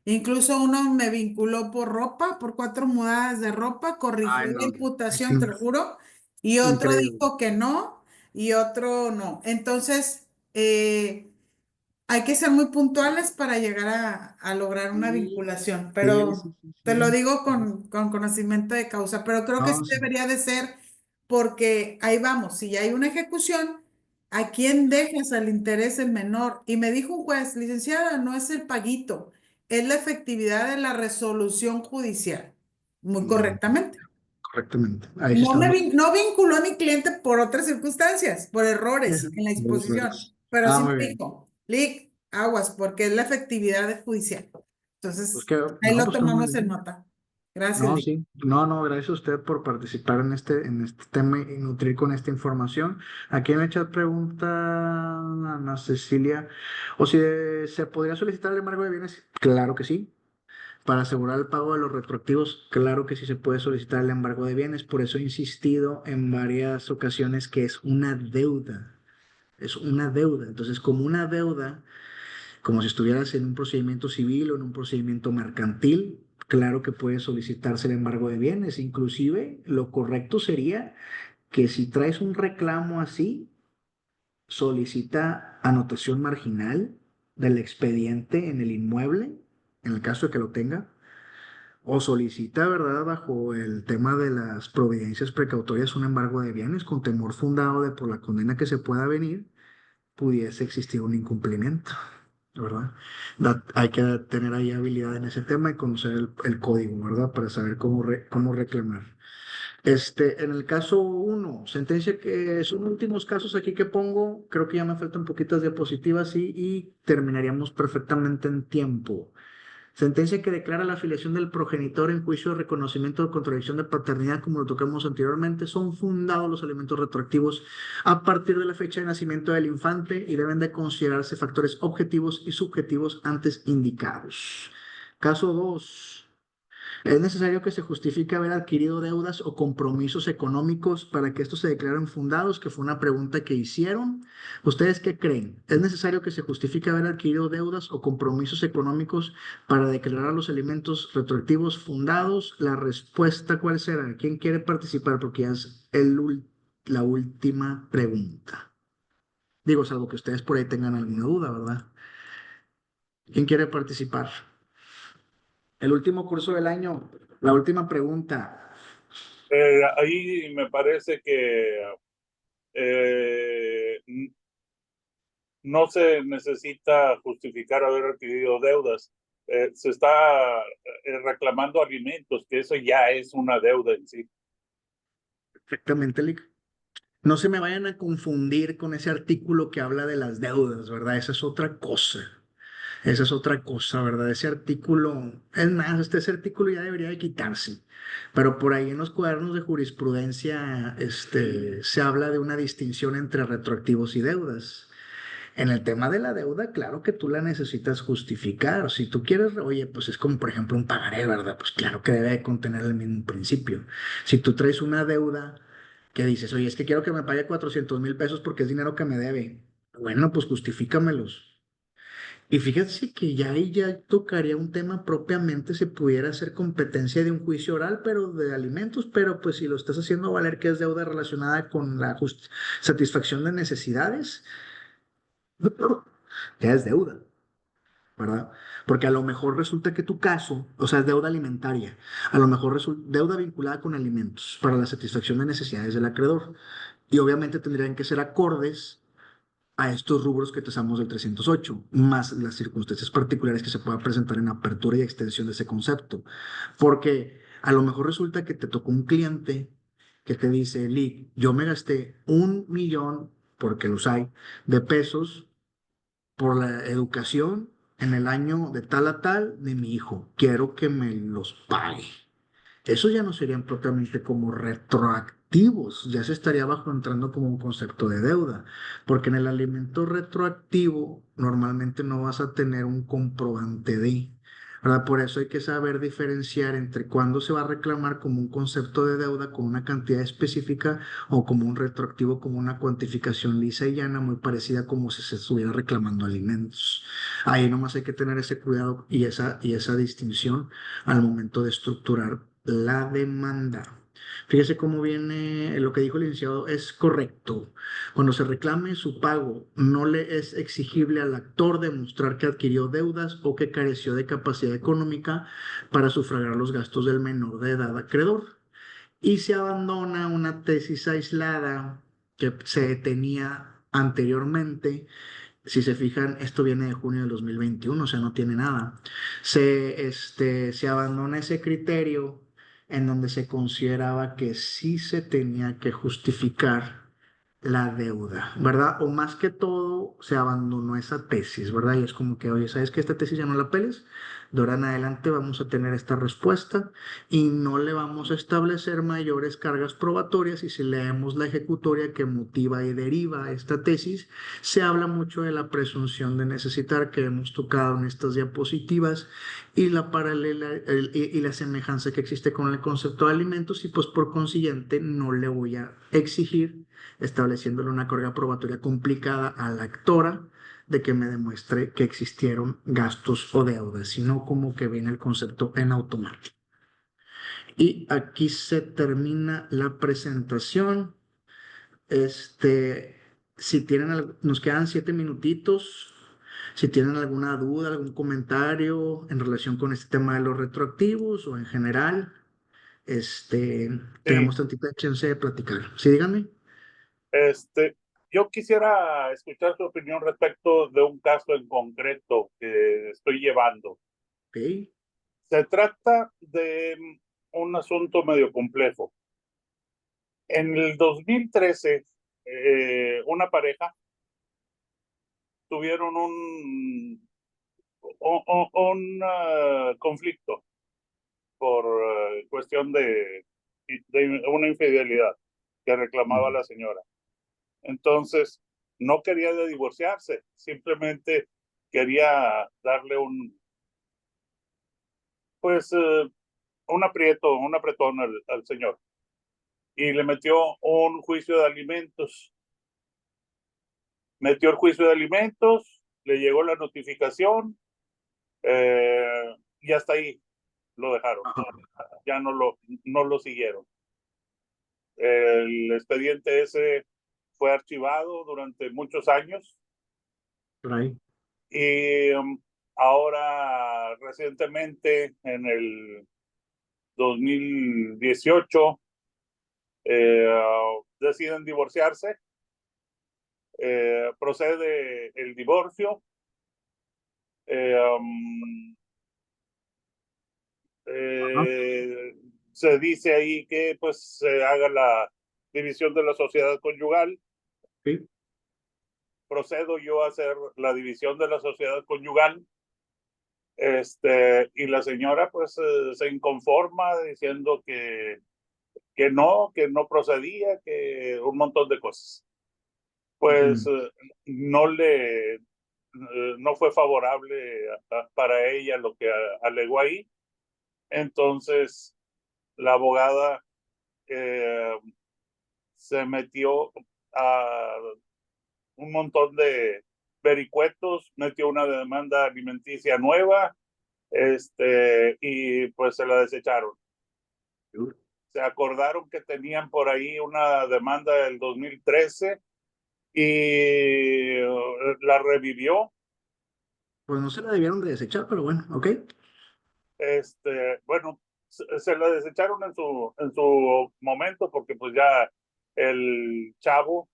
Incluso uno me vinculó por ropa, por 4 mudadas de ropa, corrigió Ay, la no. imputación, te lo juro, y otro Increíble. dijo que no, y otro no. Entonces, hay que ser muy puntuales para llegar a lograr una Sí, vinculación, sí, pero sí, sí, te lo sí. digo con conocimiento de causa, pero creo que sí No, sí. debería de ser porque ahí vamos, si ya hay una ejecución, ¿a quién dejas al interés el menor? Y me dijo un juez, licenciada, no es el paguito, es la efectividad de la resolución judicial. Muy correctamente. Correctamente. Ahí sí estamos. No vinculó a mi cliente por otras circunstancias, por errores en la Los exposición, errores. pero Ah, sí muy me bien. dijo, Lic, aguas, porque es la efectividad judicial. Pues Entonces, que, ahí no, lo pues está muy tomamos en bien. nota. Gracias, No, Lic. sí, no, gracias a usted por participar en este tema y nutrir con esta información. Aquí en el chat pregunta Ana Cecilia, o si se podría solicitar el embargo de bienes. Claro que sí. Para asegurar el pago de los retroactivos, claro que sí se puede solicitar el embargo de bienes. Por eso he insistido en varias ocasiones que es una deuda. Es una deuda. Entonces, como una deuda como si estuvieras en un procedimiento civil o en un procedimiento mercantil, claro que puede solicitarse el embargo de bienes. Inclusive, lo correcto sería que si traes un reclamo así, solicita anotación marginal del expediente en el inmueble, en el caso de que lo tenga, o solicita, ¿verdad?, bajo el tema de las providencias precautorias, un embargo de bienes con temor fundado de por la condena que se pueda venir, pudiese existir un incumplimiento, ¿verdad? Hay que tener ahí habilidad en ese tema y conocer el código, ¿verdad? Para saber cómo reclamar. En el caso uno, sentencia que son últimos casos aquí que pongo, creo que ya me faltan poquitas diapositivas y terminaríamos perfectamente en tiempo. Sentencia que declara la afiliación del progenitor en juicio de reconocimiento de contradicción de paternidad, como lo tocamos anteriormente, son fundados los elementos retroactivos a partir de la fecha de nacimiento del infante y deben de considerarse factores objetivos y subjetivos antes indicados. Caso 2. Es necesario que se justifique haber adquirido deudas o compromisos económicos para que estos se declaren fundados, que fue una pregunta que hicieron. ¿Ustedes qué creen? ¿Es necesario que se justifique haber adquirido deudas o compromisos económicos para declarar los elementos retroactivos fundados? La respuesta, ¿cuál será? ¿Quién quiere participar? Porque ya es la última pregunta. Digo, salvo que ustedes por ahí tengan alguna duda, ¿verdad? ¿Quién quiere participar? El último curso del año, la última pregunta. Ahí me parece que no se necesita justificar haber adquirido deudas. Se está reclamando alimentos, que eso ya es una deuda en sí. Perfectamente, Lick. No se me vayan a confundir con ese artículo que habla de las deudas, ¿verdad? Esa es otra cosa. Esa es otra cosa, ¿verdad? Ese artículo, es más, ese artículo ya debería de quitarse. Pero por ahí en los cuadernos de jurisprudencia, se habla de una distinción entre retroactivos y deudas. En el tema de la deuda, claro que tú la necesitas justificar. Si tú quieres, oye, pues es como por ejemplo un pagaré, ¿verdad? Pues claro que debe de contener el mismo principio. Si tú traes una deuda que dices, oye, es que quiero que me pague 400,000 pesos porque es dinero que me debe. Bueno, pues justifícamelos. Y fíjate que ya ahí ya tocaría un tema propiamente, se pudiera hacer competencia de un juicio oral, pero de alimentos, pero pues si lo estás haciendo valer que es deuda relacionada con la satisfacción de necesidades, ya es deuda, ¿verdad? Porque a lo mejor resulta que tu caso, o sea, es deuda alimentaria, a lo mejor resulta deuda vinculada con alimentos para la satisfacción de necesidades del acreedor. Y obviamente tendrían que ser acordes a estos rubros que trazamos del 308, más las circunstancias particulares que se puedan presentar en apertura y extensión de ese concepto. Porque a lo mejor resulta que te tocó un cliente que te dice, Lick, yo me gasté 1,000,000, porque los hay, de pesos por la educación en el año de tal a tal de mi hijo. Quiero que me los pague. Eso ya no serían propiamente como retroactivos, ya se estaría bajo entrando como un concepto de deuda, porque en el alimento retroactivo normalmente no vas a tener un comprobante de, ¿verdad? Por eso hay que saber diferenciar entre cuándo se va a reclamar como un concepto de deuda con una cantidad específica o como un retroactivo, como una cuantificación lisa y llana, muy parecida como si se estuviera reclamando alimentos. Ahí nomás hay que tener ese cuidado y esa distinción al momento de estructurar la demanda. Fíjese cómo viene lo que dijo el licenciado, es correcto. Cuando se reclame su pago, no le es exigible al actor demostrar que adquirió deudas o que careció de capacidad económica para sufragar los gastos del menor de edad acreedor. Y se abandona una tesis aislada que se tenía anteriormente. Si se fijan, esto viene de junio del 2021, o sea, no tiene nada. Se abandona ese criterio en donde se consideraba que sí se tenía que justificar la deuda, ¿verdad? O más que todo, se abandonó esa tesis, ¿verdad? Y es como que, oye, ¿sabes qué? Esta tesis ya no la peles. De ahora en adelante vamos a tener esta respuesta y no le vamos a establecer mayores cargas probatorias. Y si leemos la ejecutoria que motiva y deriva esta tesis, se habla mucho de la presunción de necesitar que hemos tocado en estas diapositivas y la paralela y la semejanza que existe con el concepto de alimentos y pues por consiguiente no le voy a exigir estableciéndole una carga probatoria complicada a la actora de que me demuestre que existieron gastos o deudas, sino como que viene el concepto en automático. Y aquí se termina la presentación. Si tienen, nos quedan 7 minutitos. Si tienen alguna duda, algún comentario en relación con este tema de los retroactivos o en general, Sí, tenemos tantita chance de platicar. Sí, díganme. yo quisiera escuchar su opinión respecto de un caso en concreto que estoy llevando. Ok, Se trata de un asunto medio complejo. En el 2013, una pareja tuvieron un conflicto por cuestión de una infidelidad que reclamaba la señora. Entonces, no quería de divorciarse, simplemente quería darle pues, un aprieto, un apretón al señor. Y le metió un juicio de alimentos. Metió el juicio de alimentos, le llegó la notificación, y hasta ahí lo dejaron. Ya no lo siguieron. El expediente ese fue archivado durante muchos años por ahí. y ahora recientemente en el 2018 deciden divorciarse. procede el divorcio. Ajá, Se dice ahí que pues se haga la división de la sociedad conyugal. sí. Procedo yo a hacer la división de la sociedad conyugal. Y la señora pues se inconforma diciendo que no procedía, que un montón de cosas. Pues Ujú. no fue favorable para ella lo que alegó ahí. Entonces la abogada se metió a un montón de vericuetos, metió una demanda alimenticia nueva, y pues se la desecharon. Se acordaron que tenían por ahí una demanda del 2013 y la revivió. Pues no se la debieron de desechar, pero bueno, ok. Bueno, se la desecharon en su momento porque pues ya el chavo,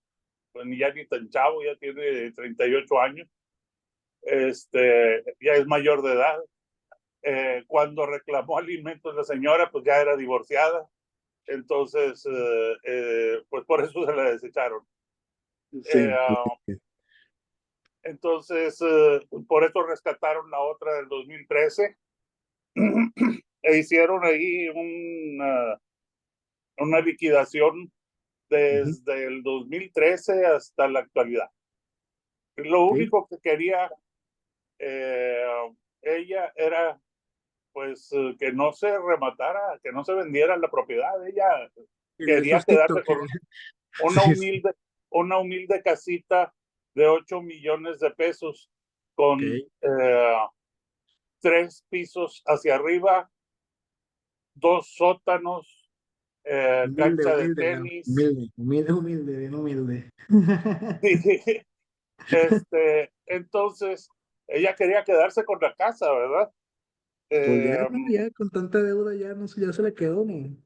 pues ya ni tan chavo, ya tiene 38 años, ya es mayor de edad. Cuando reclamó alimentos la señora, pues ya era divorciada. Entonces, pues por eso se la desecharon. Sí, Entonces, por eso rescataron la otra del 2013 e hicieron ahí una liquidación ujú, desde el 2013 hasta la actualidad. Lo sí. único que quería ella era pues que no se rematara, que no se vendiera la propiedad. Ella Quería el quería sustito, quedarse con quería. una Sí, sí. humilde, una humilde casita de 8 millones de pesos Ok. con 3 pisos hacia arriba, 2 sótanos, Humilde, cancha de humilde, tenis. humilde, humilde, humilde, bien humilde. Entonces, ella quería quedarse con la casa, ¿verdad? Pues ya, Eh, no, ya con tanta deuda ya no sé, ya se le quedó, ¿no?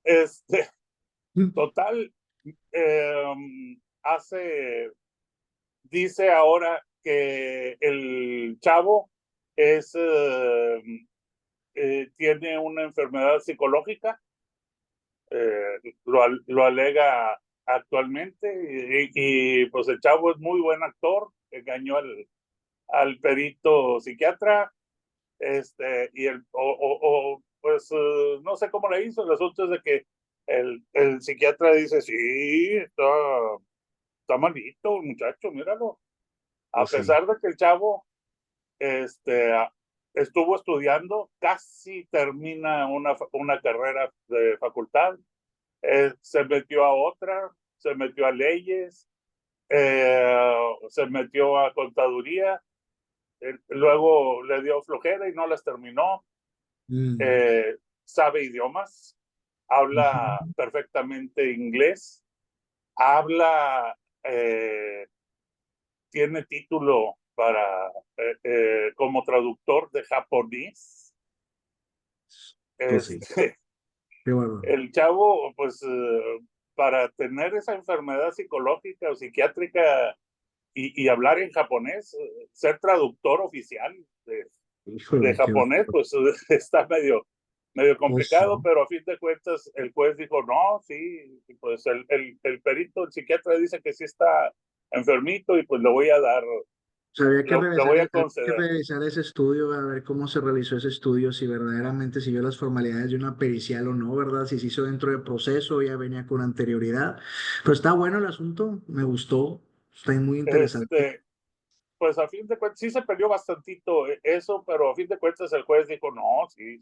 este, Total, dice ahora que el chavo es, tiene una enfermedad psicológica, lo alega actualmente, pues el chavo es muy buen actor, engañó al perito psiquiatra, pues no sé cómo le hizo. El asunto es de que el psiquiatra dice, sí, está malito el muchacho, míralo. A Pues sí. pesar de que el chavo estuvo estudiando, casi termina una carrera de facultad, se metió a otra, se metió a leyes, se metió a contaduría, luego le dio flojera y no las terminó. Mm, eh, Sabe idiomas, habla ujú. perfectamente inglés, habla, tiene título para como traductor de japonés. Pues sí, Este, qué bárbaro. el chavo, pues, para tener esa enfermedad psicológica o psiquiátrica y hablar en japonés, ser traductor oficial de Híjole, qué japonés, bárbaro. pues está medio Pues sí. complicado, pero a fin de cuentas el juez dijo, no, sí, pues el perito, el psiquiatra dice que sí está enfermito y pues le voy a dar, O sea, le voy a había que conceder. revisar ese estudio, a ver cómo se realizó ese estudio, si verdaderamente siguió las formalidades de una pericial o no, ¿verdad? Si se hizo dentro del proceso, ya venía con anterioridad. Pero está bueno el asunto, me gustó, está muy interesante. Pues a fin de cuentas sí se peleó bastantito eso, pero a fin de cuentas el juez dijo, no, sí,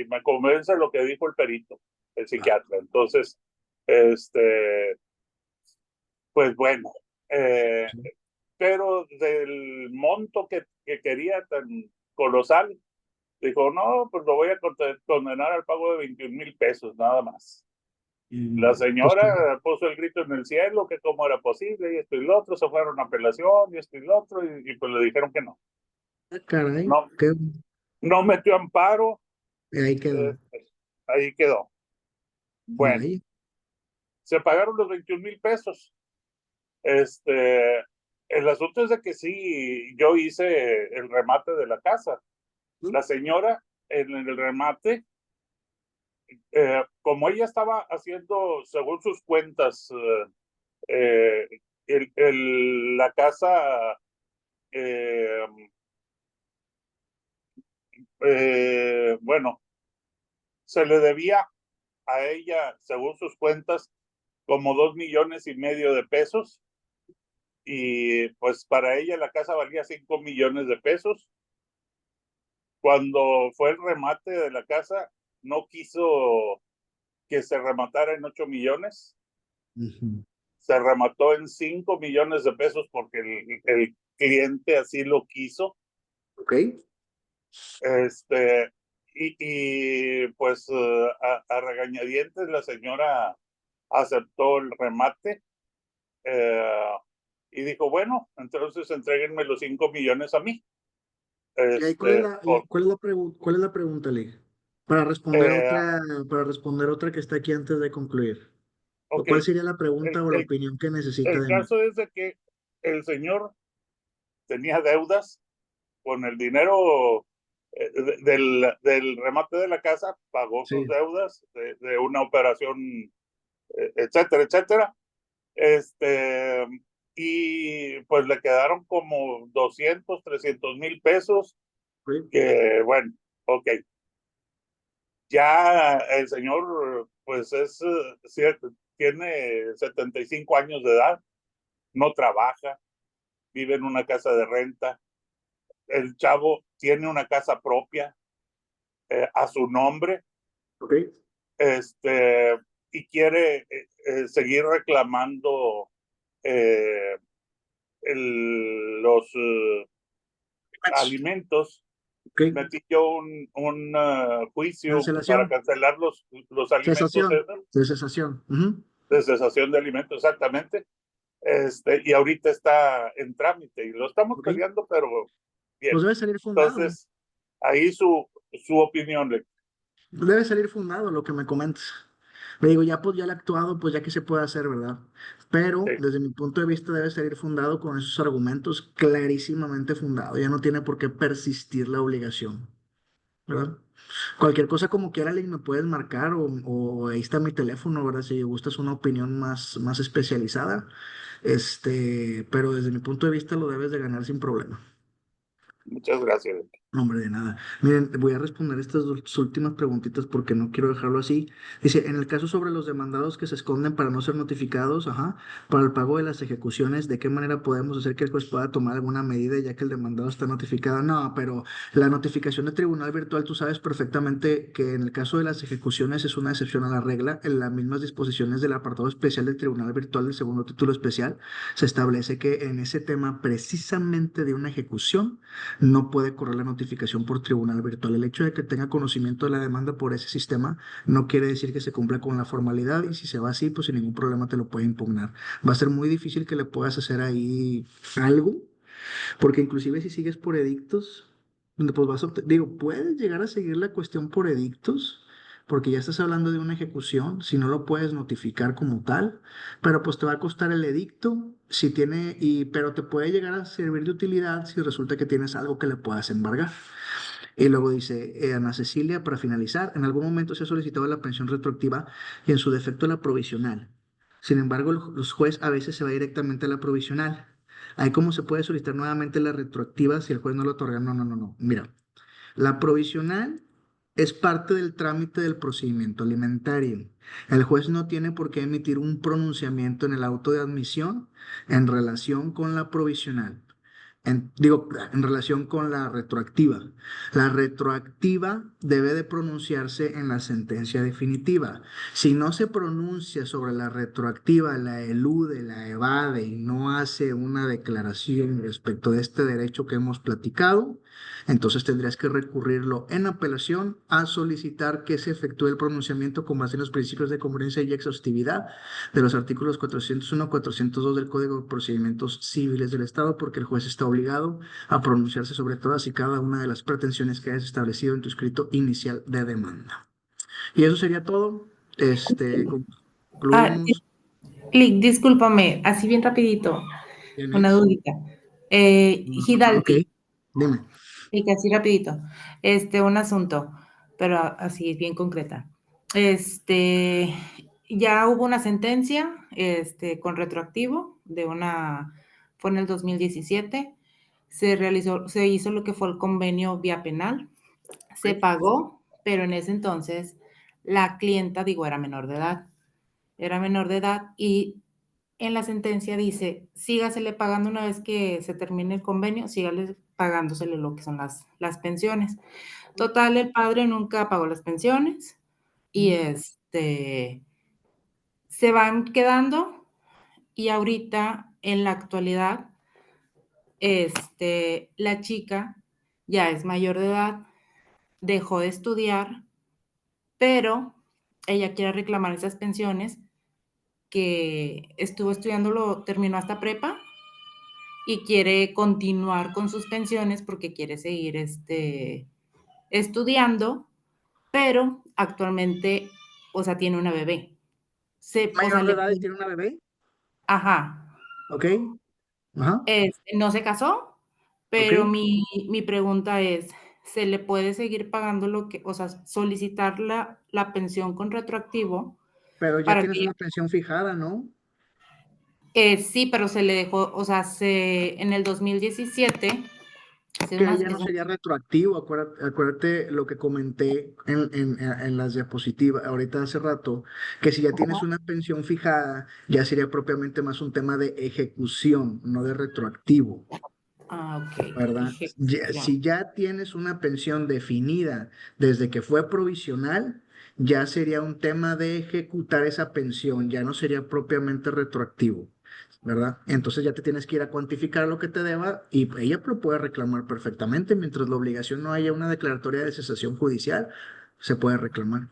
me convence lo que dijo el perito, el Ah, psiquiatra. Entonces, este, pues bueno, eh, sí. pero del monto que quería tan colosal, dijo, no, pues lo voy a condenar al pago de 21,000 pesos, nada más. La Y, pues, señora puso el grito en el cielo, que cómo era posible, y esto y lo otro, se fueron a apelación, y esto y lo otro, y pues le dijeron que no. caray, No, no metió amparo, ahí eh, quedó. ahí quedó. Bueno, Vaya. se pagaron los 21,000 pesos. El asunto es de que sí, yo hice el remate de la casa. La señora en el remate, como ella estaba haciendo, según sus cuentas, la casa, bueno, se le debía a ella, según sus cuentas, como 2,5 millones de pesos. Y pues para ella la casa valía 5 millones de pesos. Cuando fue el remate de la casa, no quiso que se rematara en 8 millones. Se remató en 5 millones de pesos porque el cliente así lo quiso. Ok. Y pues a regañadientes la señora aceptó el remate y dijo, bueno, entonces entréguenme los 5 millones a mí. ¿Y ahí cuál es la pregunta, Lee? Para responder eh, otra que está aquí antes de concluir. ¿O ok, cuál sería la pregunta el, o la el, opinión que necesita el de mí? caso es de que el señor tenía deudas con el dinero del remate de la casa, pagó sus Sí, deudas de una operación, etcétera, etcétera. Y pues le quedaron como 200,000, 300,000 pesos, ok, que bueno, ok. Ya el señor, pues es cierto, tiene 75 años de edad, no trabaja, vive en una casa de renta. El chavo tiene una casa propia a su nombre, ok. este, y quiere seguir reclamando eh, los alimentos. Ok. Metí yo un juicio para Cancelación, cancelar los alimentos cesación, esos, de cesación. Ujú. de cesación de alimentos, exactamente. Y ahorita está en trámite y lo estamos Ok. peleando, pero bien. Pues debe salir fundado. Entonces, ahí su opinión. Debe salir fundado lo que me comentas. Le digo, ya pues ya le he actuado, pues ya que se puede hacer, ¿verdad? Pero Sí, desde mi punto de vista debe salir fundado con esos argumentos clarísimamente fundado. Ya no tiene por qué persistir la obligación, ¿verdad? Cualquier cosa como quiera, Link, me puedes marcar o ahí está mi teléfono, ¿verdad? Si gustas una opinión más especializada. Pero desde mi punto de vista lo debes de ganar sin problema. muchas gracias. No, hombre, de nada. Miren, voy a responder estas dos últimas preguntitas porque no quiero dejarlo así. Dice, en el caso sobre los demandados que se esconden para no ser notificados, ajá, para el pago de las ejecuciones, ¿de qué manera podemos hacer que el juez pueda tomar alguna medida ya que el demandado está notificado? No, pero la notificación de tribunal virtual, tú sabes perfectamente que en el caso de las ejecuciones es una excepción a la regla. En las mismas disposiciones del apartado especial del tribunal virtual del segundo título especial se establece que en ese tema precisamente de una ejecución, no puede correr la notificación por tribunal virtual. El hecho de que tenga conocimiento de la demanda por ese sistema no quiere decir que se cumpla con la formalidad y si se va así, pues sin ningún problema te lo puede impugnar. Va a ser muy difícil que le puedas hacer ahí algo, porque inclusive si sigues por edictos, donde pues digo, puedes llegar a seguir la cuestión por edictos, porque ya estás hablando de una ejecución, si no lo puedes notificar como tal, pero pues te va a costar el edicto, si tiene, pero te puede llegar a servir de utilidad si resulta que tienes algo que le puedas embargar. Y luego dice, Ana Cecilia, para finalizar, en algún momento se ha solicitado la pensión retroactiva y en su defecto la provisional. Sin embargo, los jueces a veces se va directamente a la provisional. Ahí cómo se puede solicitar nuevamente la retroactiva si el juez no lo otorga. No, no, no, no. Mira, la provisional es parte del trámite del procedimiento alimentario. El juez no tiene por qué emitir un pronunciamiento en el auto de admisión en relación con la provisional. En relación con la retroactiva. La retroactiva debe de pronunciarse en la sentencia definitiva. Si no se pronuncia sobre la retroactiva, la elude, la evade y no hace una declaración respecto de este derecho que hemos platicado, entonces tendrías que recurrirlo en apelación a solicitar que se efectúe el pronunciamiento con base en los principios de congruencia y exhaustividad de los artículos 401, 402 del Código de Procedimientos Civiles del Estado, porque el juez está obligado a pronunciarse sobre todas y cada una de las pretensiones que hayas establecido en tu escrito inicial de demanda. Y eso sería todo. Ah, Concluimos. Lick, discúlpame, así bien rapidito, ¿Quién una es? dudita. Ok, Hidalti, dime. y así rapidito. Un asunto, pero así bien concreta. Ya hubo una sentencia, con retroactivo fue en el 2017, se hizo lo que fue el convenio vía penal, se Ok. pagó, pero en ese entonces la clienta, digo, era menor de edad y en la sentencia dice, sígasele pagando una vez que se termine el convenio, sígale pagándosele lo que son las pensiones. Total, el padre nunca pagó las pensiones y se van quedando y ahorita, en la actualidad, la chica ya es mayor de edad, dejó de estudiar, pero ella quiere reclamar esas pensiones que estuvo estudiando, lo terminó hasta prepa y quiere continuar con sus pensiones porque quiere seguir estudiando, pero actualmente, o sea, tiene una bebé. O sea, Mayor de edad y tiene una bebé. ajá, Ok. Ajá. no se casó, Ok. pero mi pregunta es, ¿se le puede seguir pagando o sea, solicitar la pensión con retroactivo Pero ya para tienes que una pensión fijada, ¿no? sí, pero se le dejó, o sea, en el 2017, Que ya no sería retroactivo. Acuérdate lo que comenté en las diapositivas ahorita hace rato, que si ya tienes una pensión fijada, ya sería propiamente más un tema de ejecución, no de retroactivo, ok, ¿verdad? ejecución. Si ya tienes una pensión definida desde que fue provisional, ya sería un tema de ejecutar esa pensión, ya no sería propiamente retroactivo. ¿Verdad? Entonces ya te tienes que ir a cuantificar lo que te deba y ella lo puede reclamar perfectamente mientras la obligación no haya una declaratoria de cesación judicial, se puede reclamar.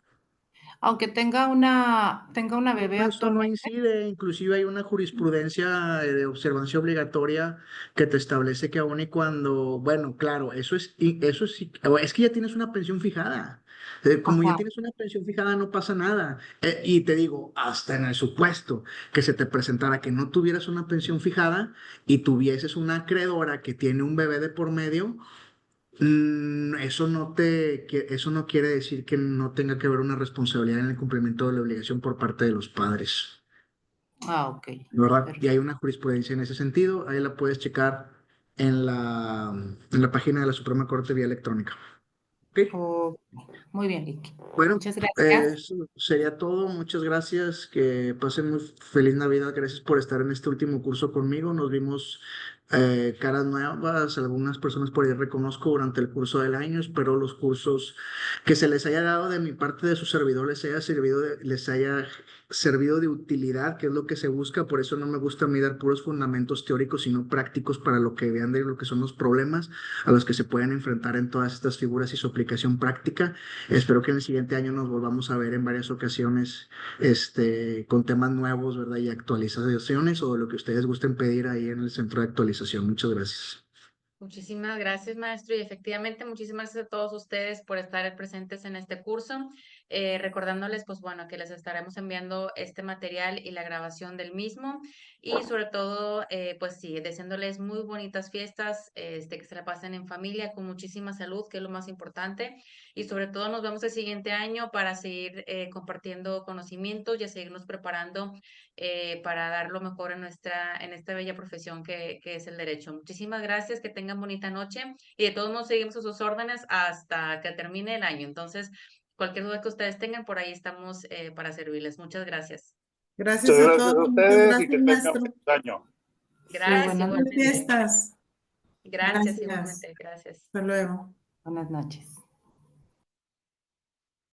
Aunque tenga una bebé Eso no actualmente. incide, inclusive hay una jurisprudencia de observancia obligatoria que te establece que aun y cuando, bueno, claro, eso es, es que ya tienes una pensión fijada. Como ya Ajá. tienes una pensión fijada, no pasa nada. Y te digo, hasta en el supuesto que se te presentara que no tuvieras una pensión fijada y tuvieses una acreedora que tiene un bebé de por medio, eso no quiere decir que no tenga que haber una responsabilidad en el cumplimiento de la obligación por parte de los padres, Ok. ¿verdad? Y hay Perfecto. una jurisprudencia en ese sentido, ahí la puedes checar en la página de la Suprema Corte vía electrónica. ¿Ok? Ok. Muy bien, Lick. Bueno, Muchas gracias. eso sería todo. Muchas gracias. Que pasen muy feliz Navidad. Gracias por estar en este último curso conmigo. Nos vimos caras nuevas. Algunas personas por ahí reconozco durante el curso del año. Espero los cursos que se les haya dado de mi parte de su servidor les haya servido de utilidad, que es lo que se busca. Por eso no me gusta a mí dar puros fundamentos teóricos, sino prácticos para lo que vean de lo que son los problemas a los que se pueden enfrentar en todas estas figuras y su aplicación práctica. Espero que en el siguiente año nos volvamos a ver en varias ocasiones, con temas nuevos, ¿verdad? Y actualizaciones o lo que ustedes gusten pedir ahí en el centro de actualización. Muchas gracias. Muchísimas gracias, maestro. Y efectivamente, muchísimas gracias a todos ustedes por estar presentes en este curso. Recordándoles, pues bueno, que les estaremos enviando este material y la grabación del mismo. Y sobre todo, pues sí, deseándoles muy bonitas fiestas, que se la pasen en familia, con muchísima salud, que es lo más importante. Y sobre todo, nos vemos el siguiente año para seguir compartiendo conocimientos y a seguirnos preparando para dar lo mejor en esta bella profesión que es el derecho. Muchísimas gracias, que tengan bonita noche y de todos modos seguimos a sus órdenes hasta que termine el año. Entonces, cualquier duda que ustedes tengan, por ahí estamos para servirles. Muchas gracias. Gracias Muchas a gracias todos. a Muchas ustedes y gracias, que tengan maestro. feliz año. Sí, Gracias buenas Felices igualmente. fiestas. Gracias Gracias. igualmente. Gracias. Hasta luego. Buenas noches.